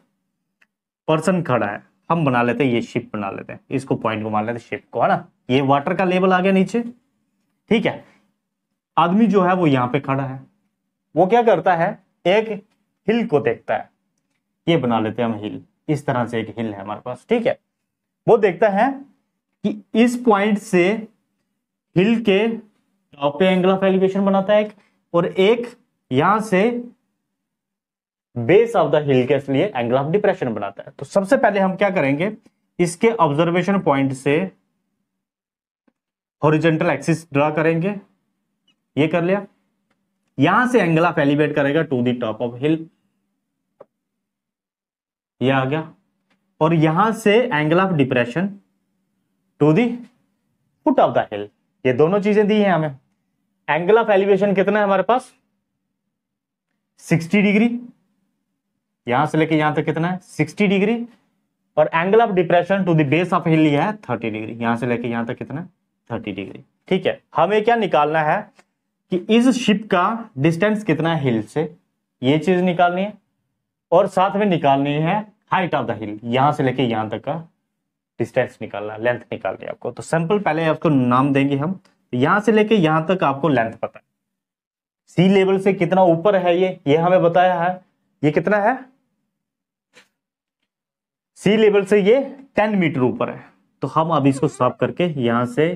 पर्सन खड़ा है। हम बना लेते हैं, ये शिप बना लेते हैं, इसको पॉइंट को मान लेते हैं शिप को, है ना। ये वाटर का लेवल आ गया नीचे, ठीक है। आदमी जो है वो यहां पे खड़ा है, वो क्या करता है, एक हिल को देखता है। ये बना लेते हैं हम हिल, इस तरह से एक हिल है हमारे पास, ठीक है। वो देखता है कि इस पॉइंट से हिल के टॉप पे एंगल ऑफ एलिवेशन बनाता है एक, और एक यहां से बेस ऑफ द हिल के लिए एंगल ऑफ डिप्रेशन बनाता है। तो सबसे पहले हम क्या करेंगे, इसके ऑब्जर्वेशन पॉइंट से हॉरिजॉन्टल एक्सिस ड्रा करेंगे, ये कर लिया। यहां से एंगल ऑफ एलिवेट करेगा to the top of hill, ये आ गया। और यहां से angle of depression to the foot of the hill, ये दोनों चीजें दी हैं हमें। एंगल ऑफ एलिवेशन कितना है हमारे पास, 60 डिग्री। यहां से लेके यहां तक कितना है, 60 डिग्री। और angle of depression to the base of hill है 30 डिग्री। यहां से लेके यहां तक कितना है, 30 डिग्री, ठीक है। हमें क्या निकालना है कि इस शिप का डिस्टेंस कितना है हिल से, ये चीज निकालनी है। और साथ में निकालनी है हाइट ऑफ द हिल, यहां से लेके यहां तक का डिस्टेंस निकालना है, लेंथ निकालनी है आपको। तो सिंपल पहले आपको नाम देंगे हम, यहां से लेके यहां तक आपको लेंथ पता है, सी लेवल से कितना ऊपर है ये हमें बताया है। ये कितना है, सी लेवल से ये 10 मीटर ऊपर है। तो हम अभी इसको साफ करके यहां से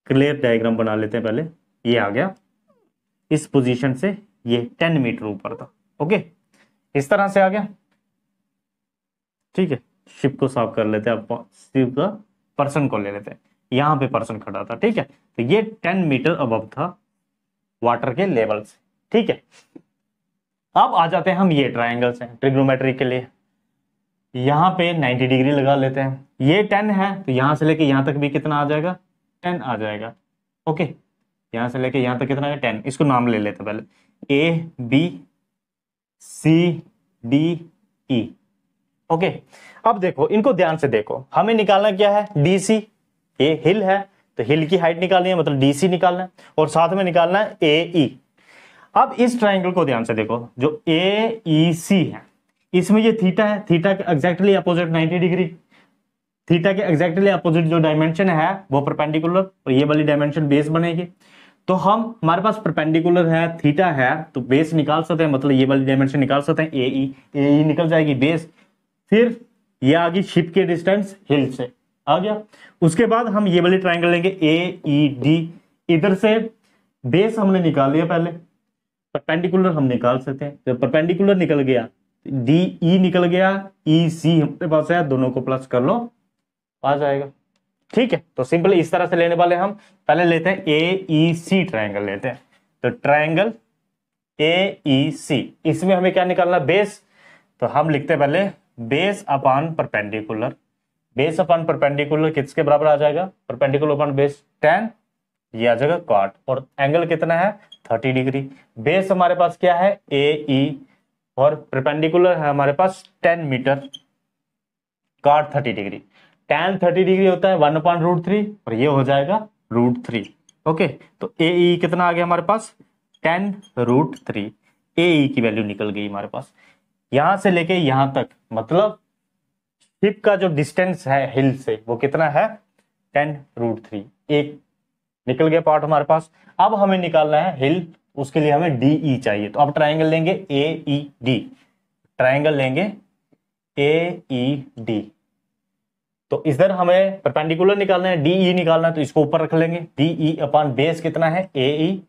क्लियर डायग्राम बना लेते हैं। पहले ये आ गया, इस पोजीशन से ये 10 मीटर ऊपर था। ओके, इस तरह से आ गया। ठीक है, शिप को साफ कर लेते हैं, आप शिप का पर्सन को ले लेते हैं, यहां पे पर्सन खड़ा था। ठीक है, तो ये 10 मीटर अबव था वाटर के लेवल से। ठीक है, अब आ जाते हैं हम ये ट्रायंगल से ट्रिग्नोमेट्री के लिए। यहां पे 90 डिग्री लगा लेते हैं, ये 10 है तो यहां से लेके यहां तक भी कितना आ जाएगा, 10 आ जाएगा। ओके, यहां से लेके यहां तक कितना है, 10। इसको नाम ले लेते हैं पहले, A B C D E. Okay, अब देखो इनको ध्यान से देखो, हमें निकालना क्या है, डीसी। ये हिल है तो हिल की हाइट निकालनी है, मतलब डीसी निकालना है, और साथ में निकालना है ए ई। अब इस ट्राइंगल को ध्यान से देखो, जो ए ई सी है, इसमें ये थीटा है, थीटा के एग्जैक्टली अपोजिट 90 डिग्री, थीटा के एग्जैक्टली अपोजिट जो डायमेंशन है वो परपेंडिकुलर, और ये वाली डायमेंशन बेस बनेगी। तो हम, हमारे पास परपेंडिकुलर है, थीटा है, तो बेस निकाल सकते हैं, मतलब ये वाली डायमेंशन निकाल सकते हैं, ए ई निकल जाएगी बेस। फिर ये आ गई शिप के डिस्टेंस हिल से, आ गया। उसके बाद हम ये वाली ट्राइंगल लेंगे ए ई डी, इधर से बेस हमने निकाल लिया, पहले परपेंडिकुलर हम निकाल सकते हैं, तो परपेंडिकुलर निकल गया, डी ई निकल गया, ई सी हमारे पास है, दोनों को प्लस कर लो, आ जाएगा। ठीक है, तो सिंपल इस तरह से लेने वाले हम। पहले लेते हैं ए ई सी ट्राइंगल लेते हैं, तो ट्राइंगल ए ई सी, इसमें हमें क्या निकालना, बेस। तो हम लिखते हैं पहले base upon perpendicular, base upon perpendicular किसके बराबर आ जाएगा, परपेंडिकुलर अपॉन बेस 10, ये आ जाएगा कॉट, और एंगल कितना है 30 डिग्री। बेस हमारे पास क्या है ए ई, और परपेंडिकुलर है हमारे पास 10 metre, cot 30 degree. tan 30 degree होता है 1/√3, और ये हो जाएगा √3। ओके, तो ए ई कितना आ गया हमारे पास 10√3, ए ई की वैल्यू निकल गई हमारे पास। यहां से लेके यहां तक, मतलब शिप का जो डिस्टेंस है हिल से वो कितना है 10√3, एक निकल गया पार्ट हमारे पास। अब हमें निकालना है हिल, उसके लिए हमें डी ई चाहिए। तो अब ट्राइंगल लेंगे ए ई डी, ट्राइंगल लेंगे ए ई डी। तो इधर हमें परपेंडिकुलर निकालना है, डी ई निकालना है, तो इसको ऊपर रख लेंगे। डी ई अपॉन बेस कितना है ए ई,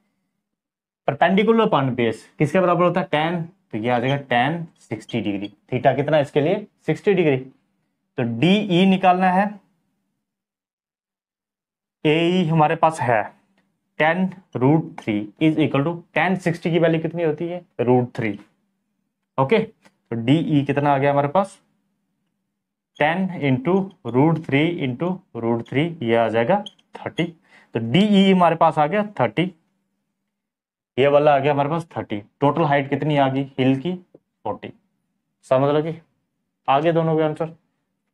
परपेंडिकुलर अपॉन बेस किसके बराबर होता है 10, तो ये आ जाएगा 10 60 डिग्री। थीटा कितना है इसके लिए 60 डिग्री। तो डी ई निकालना है, ए ई हमारे पास है 10√3 इज इक्वल टू 10 60 की वैल्यू कितनी होती है √3। ओके, तो डी ई कितना आ गया हमारे पास 10 इंटू √3 इंटू √3, ये आ जाएगा 30। तो डी ई हमारे पास आ गया 30, ये वाला आ गया हमारे पास 30। टोटल हाइट कितनी आ गई हिल की 40। समझ लो कि आगे दोनों के आंसर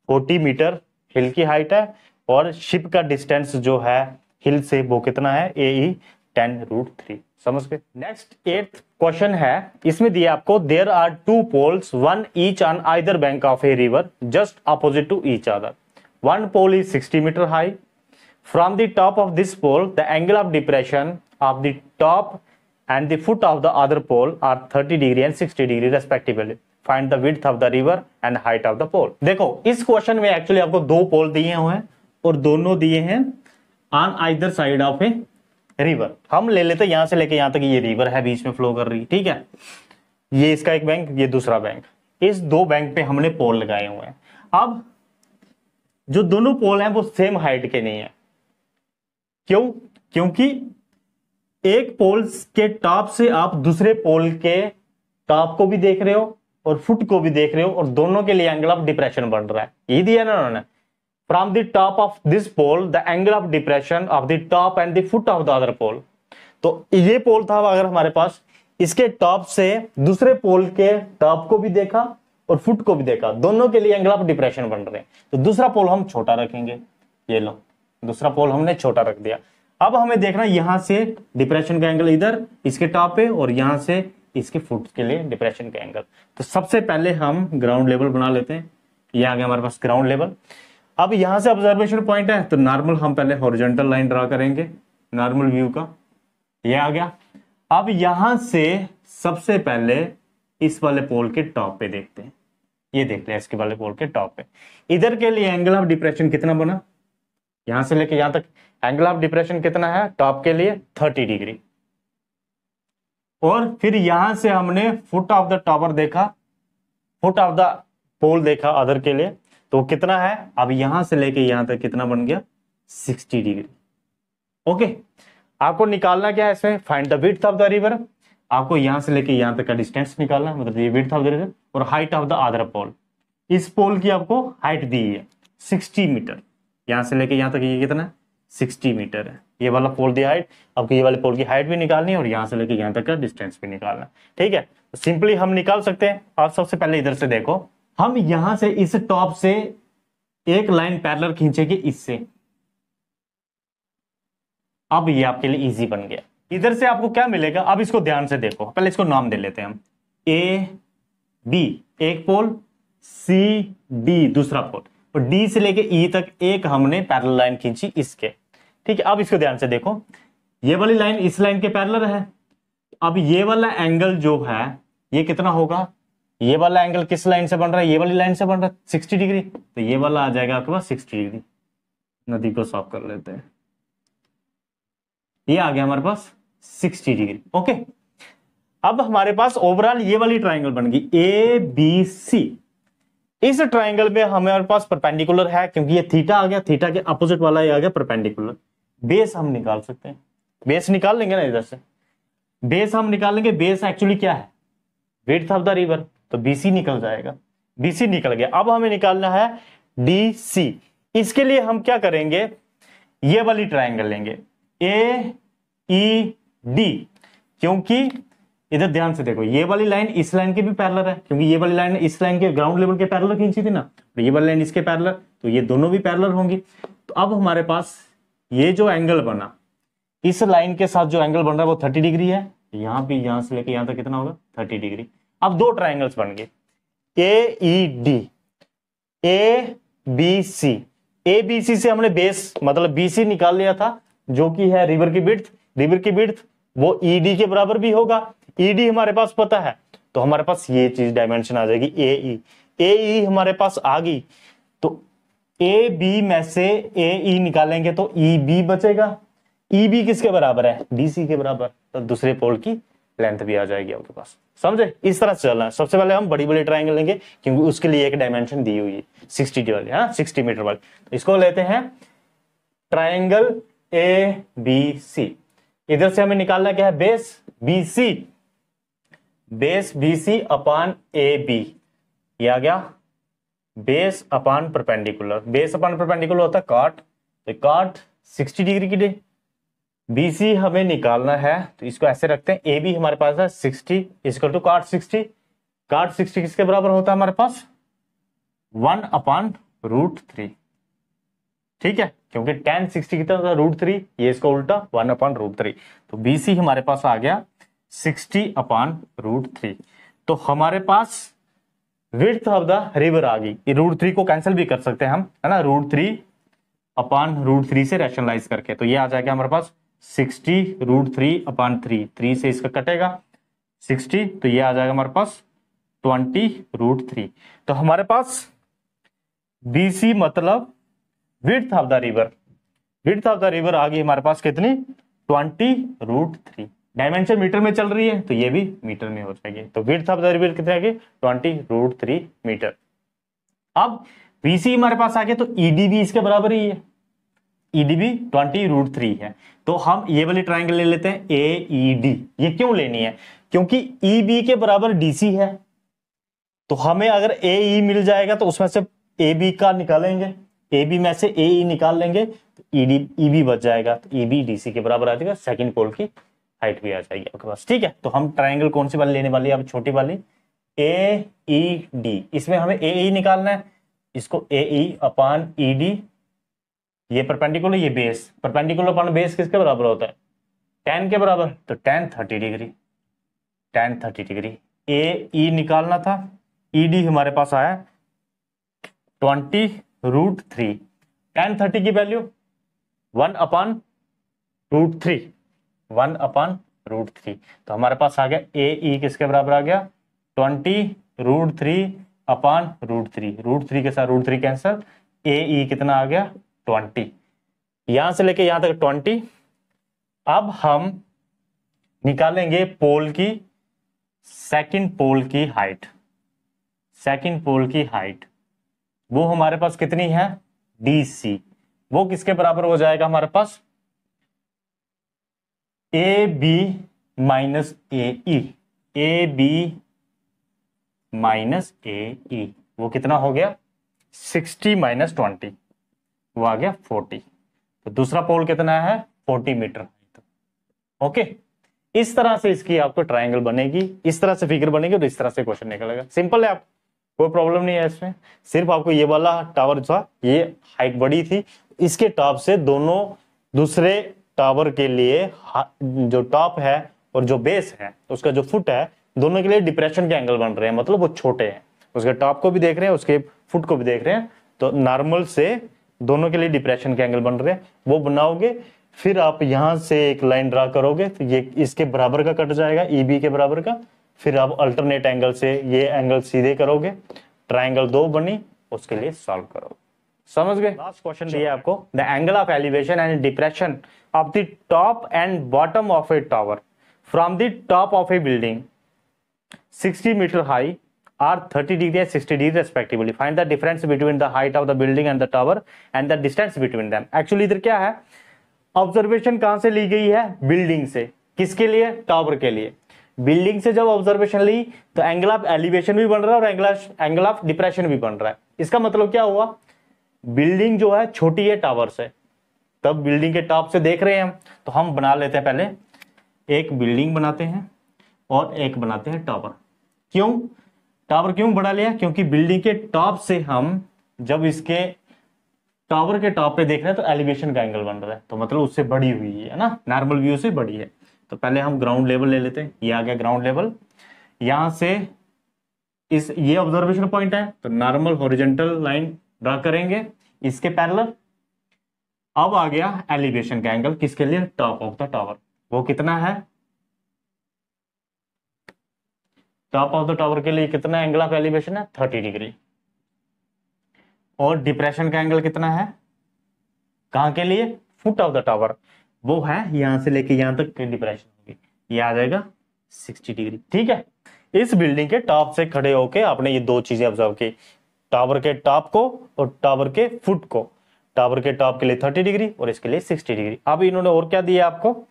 40 मीटर हिल की हाइट है, और शिप का डिस्टेंस जो है हिल से वो कितना है ए ई 10√3। समझ गए। नेक्स्ट 8th क्वेश्चन है, इसमें दिया आपको there are 2 poles, one each on either bank of a river just opposite to each other. One pole is 60 metre high. From the top of this pole the angle of depression of the top and the foot of the other pole are 30 degree and 60 degree respectively. Find the width of the river and height of the pole. देखो इस question में actually आपको 2 पोल दिए हुए हैं, और दोनों दिए हैं on either side of a river. हम ले लेते हैं यहां से लेके यहां तक, ये रिवर है बीच में फ्लो कर रही, ठीक है। ये इसका एक बैंक, ये दूसरा बैंक, इस 2 बैंक पे हमने पोल लगाए हुए हैं। अब जो दोनों पोल हैं वो सेम हाइट के नहीं है। क्यों? क्योंकि एक पोल के टॉप से आप दूसरे पोल के टॉप को भी देख रहे हो और फुट को भी देख रहे हो, और दोनों के लिए एंगल ऑफ डिप्रेशन बन रहा है। ये दिया ना उन्होंने, from the top of this pole the angle of depression of the top and the foot of the other pole. तो ये पोल था अगर हमारे पास, इसके टॉप से दूसरे पोल के टॉप को भी देखा और फुट को भी देखा, दोनों के लिए एंगल ऑफ डिप्रेशन बन रहे हैं। तो दूसरा पोल हम छोटा रखेंगे, ये लो दूसरा पोल हमने छोटा रख दिया। अब हमें देखना यहां से डिप्रेशन का एंगल इधर इसके टॉप पे, और यहां से इसके फुट के लिए डिप्रेशन का एंगल। तो सबसे पहले हम ग्राउंड लेवल बना लेते हैं, ये आ गया हमारे पास ग्राउंड लेवल। अब यहां से ऑब्जर्वेशन पॉइंट है तो नॉर्मल हम पहले हॉरिजॉन्टल लाइन ड्रा करेंगे नॉर्मल व्यू का, ये आ गया। अब यहां से सबसे पहले इस वाले पोल के टॉप पे देखते हैं, ये देख लिया इसके वाले पोल के टॉप पे। इधर के लिए एंगल ऑफ डिप्रेशन कितना बना, यहां से लेके यहां तक एंगल ऑफ डिप्रेशन कितना है टॉप के लिए 30 डिग्री। और फिर यहां से हमने फुट ऑफ द टावर देखा, फुट ऑफ द पोल देखा अदर के लिए, तो कितना है, अब यहां से लेके यहां तक कितना बन गया 60 डिग्री। ओके, आपको निकालना क्या है इसमें, find the width of the river. आपको यहां से लेके यहां तक का डिस्टेंस निकालना है, मतलब ये विड्थ ऑफ द रिवर और height of the other pole. इस पोल की आपको हाइट दी है 60 मीटर, यहां से लेके यहां तक ये कितना है 60 मीटर है, ये वाला पोल दी हाइट। आपको ये वाले पोल की हाइट भी निकालनी है और यहां से लेके यहां तक का डिस्टेंस भी निकालना है, ठीक है। तो सिंपली हम निकाल सकते हैं। आप सबसे पहले इधर से देखो, हम यहां से इस टॉप से एक लाइन पैरेलल खींचेंगे इससे, अब ये आपके लिए इजी बन गया। इधर से आपको क्या मिलेगा, अब इसको ध्यान से देखो, पहले इसको नाम दे लेते हैं हम, ए बी एक पोल, सी डी दूसरा पोल, और डी से लेके ई तक एक हमने पैरेलल लाइन खींची इसके, ठीक है। अब इसको ध्यान से देखो, ये वाली लाइन इस लाइन के पैरेलल है। अब ये वाला एंगल जो है ये कितना होगा, ये वाला एंगल किस लाइन से बन रहा है, ये वाली लाइन से बन रहा है 60 डिग्री, तो ये वाला आ जाएगा आपके पास 60 डिग्री। नदी को साफ कर लेते हैं, ये आ गया हमारे पास 60 डिग्री। ओके, अब हमारे पास ओवरऑल ये वाली ट्राइंगल बन गई ए बी सी। इस ट्राइंगल में हमारे पास परपेंडिकुलर है, क्योंकि ये थीटा आ गया, थीटा के अपोजिट वाला ये आ गया परपेंडिकुलर। बेस हम निकाल सकते हैं, बेस निकाल लेंगे ना इधर से, बेस हम निकाल लेंगे। बेस एक्चुअली क्या है, विड्थ ऑफ द रिवर, तो बीसी निकल जाएगा, बीसी निकल गया। अब हमें निकालना है डीसी। इसके लिए हम क्या करेंगे, ये वाली ट्राइंगल लेंगे ए ई डी, क्योंकि इधर ध्यान से देखो ये वाली लाइन इस लाइन के भी पैरेलल है, क्योंकि ये वाली लाइन इस लाइन के ग्राउंड लेवल के पैरेलल खींची थी ना, तो ये वाली लाइन इसके पैरेलल, तो ये दोनों भी पैरेलल होंगी। तो अब हमारे पास ये जो एंगल बना इस लाइन के साथ जो एंगल बन रहा है वो 30 डिग्री है, यहां भी यहां से लेके यहां तक कितना होगा 30 डिग्री। अब दो ट्राइंगल्स बन गए A E D, A B C. A B C से हमने बेस मतलब बीसी निकाल लिया था, जो कि है रिवर की विड्थ। रिवर की विड्थ वो ईडी के बराबर भी होगा, ईडी हमारे पास पता है, तो हमारे पास ये चीज डायमेंशन आ जाएगी ए ई। ए ई हमारे पास आ गई, तो ए बी में से ए ई निकालेंगे तो ई बी बचेगा। ई बी किसके बराबर है, डीसी के बराबर, तो दूसरे पोल की लेंथ भी आ जाएगी आपके पास। समझे, इस तरह से चलना है। सबसे पहले हम बड़ी बड़ी ट्राइंगल लेंगे, क्योंकि उसके लिए एक डायमेंशन दी हुई है 60 वाली, हाँ 60 मीटर वाली। तो इसको लेते हैं ट्राइंगल ए बी सी। इधर से हमें निकालना क्या है, base B C, base B C upon A B, ये आ गया base upon perpendicular. Base upon perpendicular होता है काट, तो काट 60 डिग्री की डे। बीसी हमें निकालना है, तो इसको ऐसे रखते हैं, ए बी हमारे पास है 60 इक्वल टू काट 60। काट 60 किसके बराबर होता है हमारे पास 1/√3, ठीक है, क्योंकि tan 60 कितना होता है √3, ये इसका उल्टा 1/√3। तो बीसी हमारे पास आ गया 60/√3। तो हमारे पास विड्थ ऑफ द रिवर आ गई। √3 को कैंसिल भी कर सकते हैं हम, है ना, √3/√3 से रैशनलाइज करके, तो ये आ जाएगा हमारे पास 60 √3/3, 3 से इसका कटेगा 60, तो ये आ जाएगा हमारे पास 20√3। तो हमारे पास बीसी मतलब width of the river, width of the river आ गई हमारे पास कितनी 20√3। डायमेंशन मीटर में चल रही है, तो ये भी मीटर में हो जाएगी। तो विड्थ ऑफ द रिवर कितने आ गई 20√3 मीटर। अब बीसी हमारे पास आ गया, तो ईडी भी इसके बराबर ही है, ईडी भी 20√3 है। तो हम ये वाली ट्राइंगल ले लेते हैं ए ई डी। ये क्यों लेनी है, क्योंकि ई बी के बराबर डीसी है, तो हमें अगर ए ई मिल जाएगा तो उसमें से ए बी का निकालेंगे, ए बी में से ए ई निकाल लेंगे, तो ईडी ई बी बच जाएगा, तो ई बी डीसी के बराबर आ जाएगा, सेकंड पोल की हाइट भी आ जाएगी आपके पास, ठीक है। तो हम ट्राइंगल कौन सी वाली लेने वाली है, अब छोटी वाली ए ई डी। इसमें हमें ए ई निकालना है, इसको ए ई अपान ई डी, ये परपेंडिकुलर, ये बेस, परपेंडिकुलर अपान बेस किसके बराबर होता है tan के बराबर, तो tan 30 डिग्री, tan 30 डिग्री। ए ई निकालना था, ई डी हमारे पास आया 20√3। tan 30 की वैल्यू 1/√3, 1/√3। तो हमारे पास आ गया ए ई किसके बराबर आ गया 20√3/√3। √3 के साथ √3 कैंसिल, ए ई कितना आ गया 20। यहां से लेके यहां तक 20। अब हम निकालेंगे पोल की, सेकंड पोल की हाइट। सेकंड पोल की हाइट वो हमारे पास कितनी है DC, वो किसके बराबर हो जाएगा हमारे पास AB minus AE। AB minus AE वो कितना हो गया 60 माइनस 20, वो आ गया 40। तो दूसरा पोल कितना है 40 मीटर। ओके, इस तरह से इसकी आपको ट्रायंगल बनेगी, इस तरह से फिगर बनेगी और इस तरह से क्वेश्चन निकलेगा। सिंपल है, आप कोई प्रॉब्लम नहीं है इसमें। सिर्फ आपको ये वाला टावर था, ये हाइट बड़ी थी, इसके टॉप से दोनों दूसरे टावर के लिए जो टॉप है और जो बेस है उसका जो फुट है, दोनों के लिए डिप्रेशन के एंगल बन रहे हैं, मतलब वो छोटे हैं। उसके टॉप को भी देख रहे हैं, उसके फुट को भी देख रहे हैं, तो नॉर्मल से दोनों के लिए डिप्रेशन के एंगल बन रहे हैं, वो बनाओगे। फिर आप यहां से एक लाइन ड्रा करोगे तो ये इसके बराबर का कट जाएगा, EB के बराबर का। फिर आप अल्टरनेट एंगल से ये एंगल सीधे करोगे, ट्रायंगल 2 बनी, उसके लिए सॉल्व करोगे। समझ गए। लास्ट क्वेश्चन दिया आपको, the angle of elevation and depression of the top and bottom of a tower from the top of a building 60 metre high are 30 degree and 60 degree respectively. Find the difference between the height of the building and the tower and the distance between them. Actually इधर क्या है, observation कहां से ली गई है building से, किसके लिए टावर के लिए। बिल्डिंग से जब ऑब्जर्वेशन ली तो एंगल ऑफ एलिवेशन भी बन रहा है और एंगल ऑफ डिप्रेशन भी बन रहा है। इसका मतलब क्या हुआ, बिल्डिंग जो है छोटी है टावर से, तब बिल्डिंग के टॉप से देख रहे हैं हम, तो हम बना लेते हैं पहले एक बिल्डिंग बनाते हैं और एक बनाते हैं टावर। क्यों टावर क्यों बना लिया, क्योंकि बिल्डिंग के टॉप से हम जब इसके टावर के टॉप पे देख रहे हैं तो एलिवेशन का एंगल बन रहा है, तो मतलब उससे बड़ी हुई है ना, नॉर्मल व्यू से बड़ी है। तो पहले हम ग्राउंड लेवल ले लेते हैं, ये आ गया ग्राउंड लेवल। यहां से ये ऑब्जर्वेशन पॉइंट है, तो नॉर्मल हॉरिजॉन्टल लाइन ड्रा करेंगे इसके पैरेलल। अब आ गया एलिवेशन का एंगल, किसके लिए टॉप ऑफ द टावर, वो कितना है टॉप ऑफ द टावर के लिए कितना एंगल ऑफ एलिवेशन है 30 डिग्री। और डिप्रेशन का एंगल कितना है कहां के लिए फुट ऑफ द टावर, वो है यहां से लेके यहां तक की डिप्रेशन होगी, ये आ जाएगा 60 डिग्री। ठीक है, इस बिल्डिंग के टॉप से खड़े होके आपने ये दो चीजें ऑब्जर्व की, टावर के टॉप को और टावर के फुट को। टावर के टॉप के लिए 30 डिग्री और इसके लिए 60 डिग्री। अब इन्होंने और क्या दिया आपको,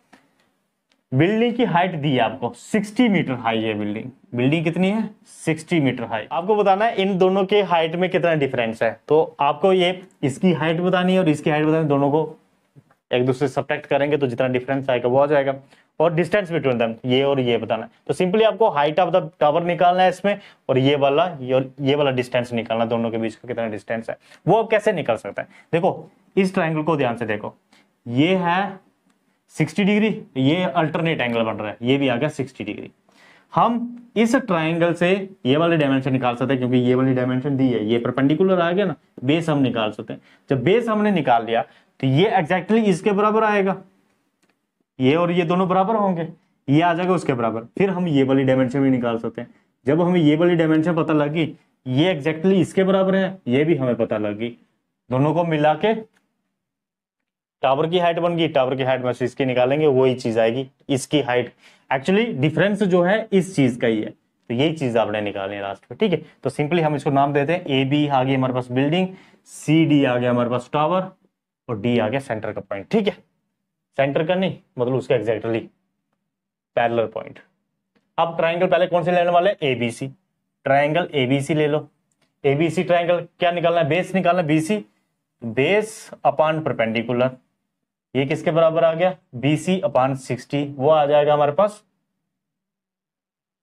बिल्डिंग की हाइट दी है आपको 60 मीटर हाई है बिल्डिंग। बिल्डिंग कितनी है 60 मीटर हाई। आपको बताना है इन दोनों के हाइट में कितना डिफरेंस है, तो आपको ये इसकी हाइट बतानी है और इसकी हाइट बतानी है, दोनों को एक दूसरे से सब्ट्रैक्ट करेंगे तो जितना डिफरेंस आएगा वो आ जाएगा। और डिस्टेंस बिटवीन देम ये और ये बताना है, तो सिंपली आपको हाइट ऑफ द टावर निकालना है इसमें, और ये वाला डिस्टेंस निकालना, दोनों के बीच का कितना डिस्टेंस है। वो अब कैसे निकल सकता है, देखो इस ट्रायंगल को ध्यान से देखो, ये है 60 डिग्री, ये अल्टरनेट एंगल बन रहा है, ये भी आ गया 60 डिग्री। हम इस ट्रायंगल से ये वाली डायमेंशन निकाल सकते हैं, क्योंकि ये वाली डायमेंशन दी है, ये परपेंडिकुलर आ गया ना, बेस हम निकाल सकते हैं। जब बेस हमने निकाल लिया तो ये एग्जैक्टली इसके बराबर आएगा, ये और ये दोनों बराबर होंगे, ये आ जाएगा उसके बराबर। फिर हम ये वाली डायमेंशन भी निकाल सकते हैं। जब हमें ये वाली डायमेंशन पता लगी, ये एग्जैक्टली इसके बराबर है, ये भी हमें पता लगी, दोनों को मिला के टावर की हाइट बन गई। टावर की हाइट में से इसकी निकालेंगे, वही चीज आएगी इसकी हाइट। एक्चुअली डिफरेंस जो है इस चीज का ही है, तो यही चीज आपने निकालनी है लास्ट में। ठीक है, तो सिंपली हम इसको नाम देते हैं, ए बी आ गई हमारे पास बिल्डिंग, सी डी आ गया हमारे पास टावर, और डी आ गया सेंटर का पॉइंट। ठीक है, सेंटर का नहीं मतलब उसका एग्जैक्टली पैरेलल पॉइंट। अब ट्राइंगल पहले कौन से लेने वाले, एबीसी। ट्राइंगल एबीसी ले लो। एबीसी ट्राइंगल क्या निकालना है, बेस निकालना है, बीसी बेस अपॉन परपेंडिकुलर, ये किसके बराबर आ गया BC अपॉन 60, वो आ जाएगा हमारे पास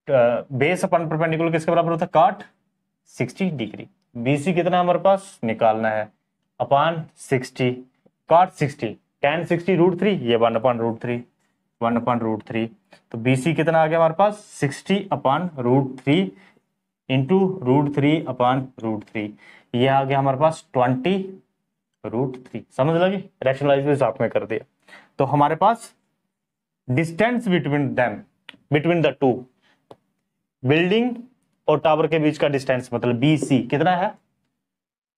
बेस अपॉन परपेंडिकुलर किसके बराबर होता है cot 60 डिग्री। BC कितना हमारे पास निकालना है अपॉन 60, cot 60 tan 60 √3, ये 1/√3, 1/√3, तो BC कितना आ गया हमारे पास 60 अपॉन √3 इंटू √3/√3, ये आ गया हमारे पास 20√3। समझ लगी, रैशनलाइज भी साथ में कर दिया। तो हमारे पास distance between the two, building और टावर के बीच का डिस्टेंस मतलब BC कितना है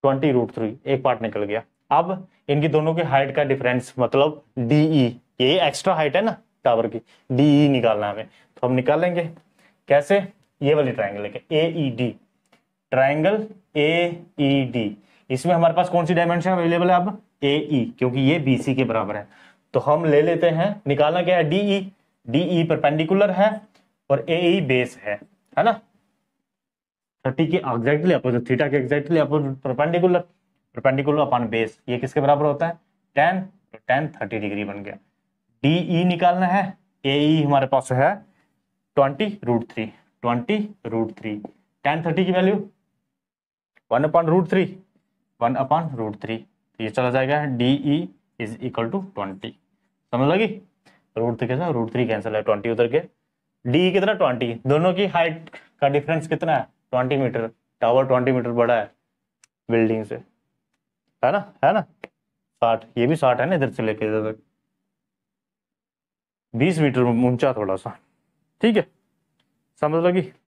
20√3, एक पार्ट निकल गया। अब इनकी दोनों की हाइट का डिफरेंस मतलब DE, ये एक्स्ट्रा हाइट है ना टावर की, DE निकालना हमें, तो हम निकाल लेंगे कैसे, ये वाली ट्राइंगल लेके AED, ट्राइंगल AED, इसमें हमारे पास कौन सी डायमेंशन अवेलेबल है अब AE, क्योंकि ये BC के बराबर है। तो हम ले लेते हैं, निकालना क्या है DE परपेंडिकुलर है और AE बेस है ना, 30 के एग्जैक्टली अपोजिट, थीटा के exactly opposite, perpendicular upon base, ये किसके बराबर होता है tan, तो tan 30 डिग्री बन गया। DE निकालना है, AE हमारे पास है 20√3, tan 30 की वैल्यू 1/√3, ये चला जाएगा DE इज इक्वल टू 20। समझ लगी, √3 के साथ √3 कैंसिल है, 20 उधर के, DE कितना 20, दोनों की हाइट का डिफरेंस कितना है 20 मीटर, टावर 20 मीटर बड़ा है बिल्डिंग से, है ना 60, ये भी 60 है ना, इधर से लेके इधर तक 20 मीटर ऊंचा थोड़ा सा, ठीक है, समझ लगी।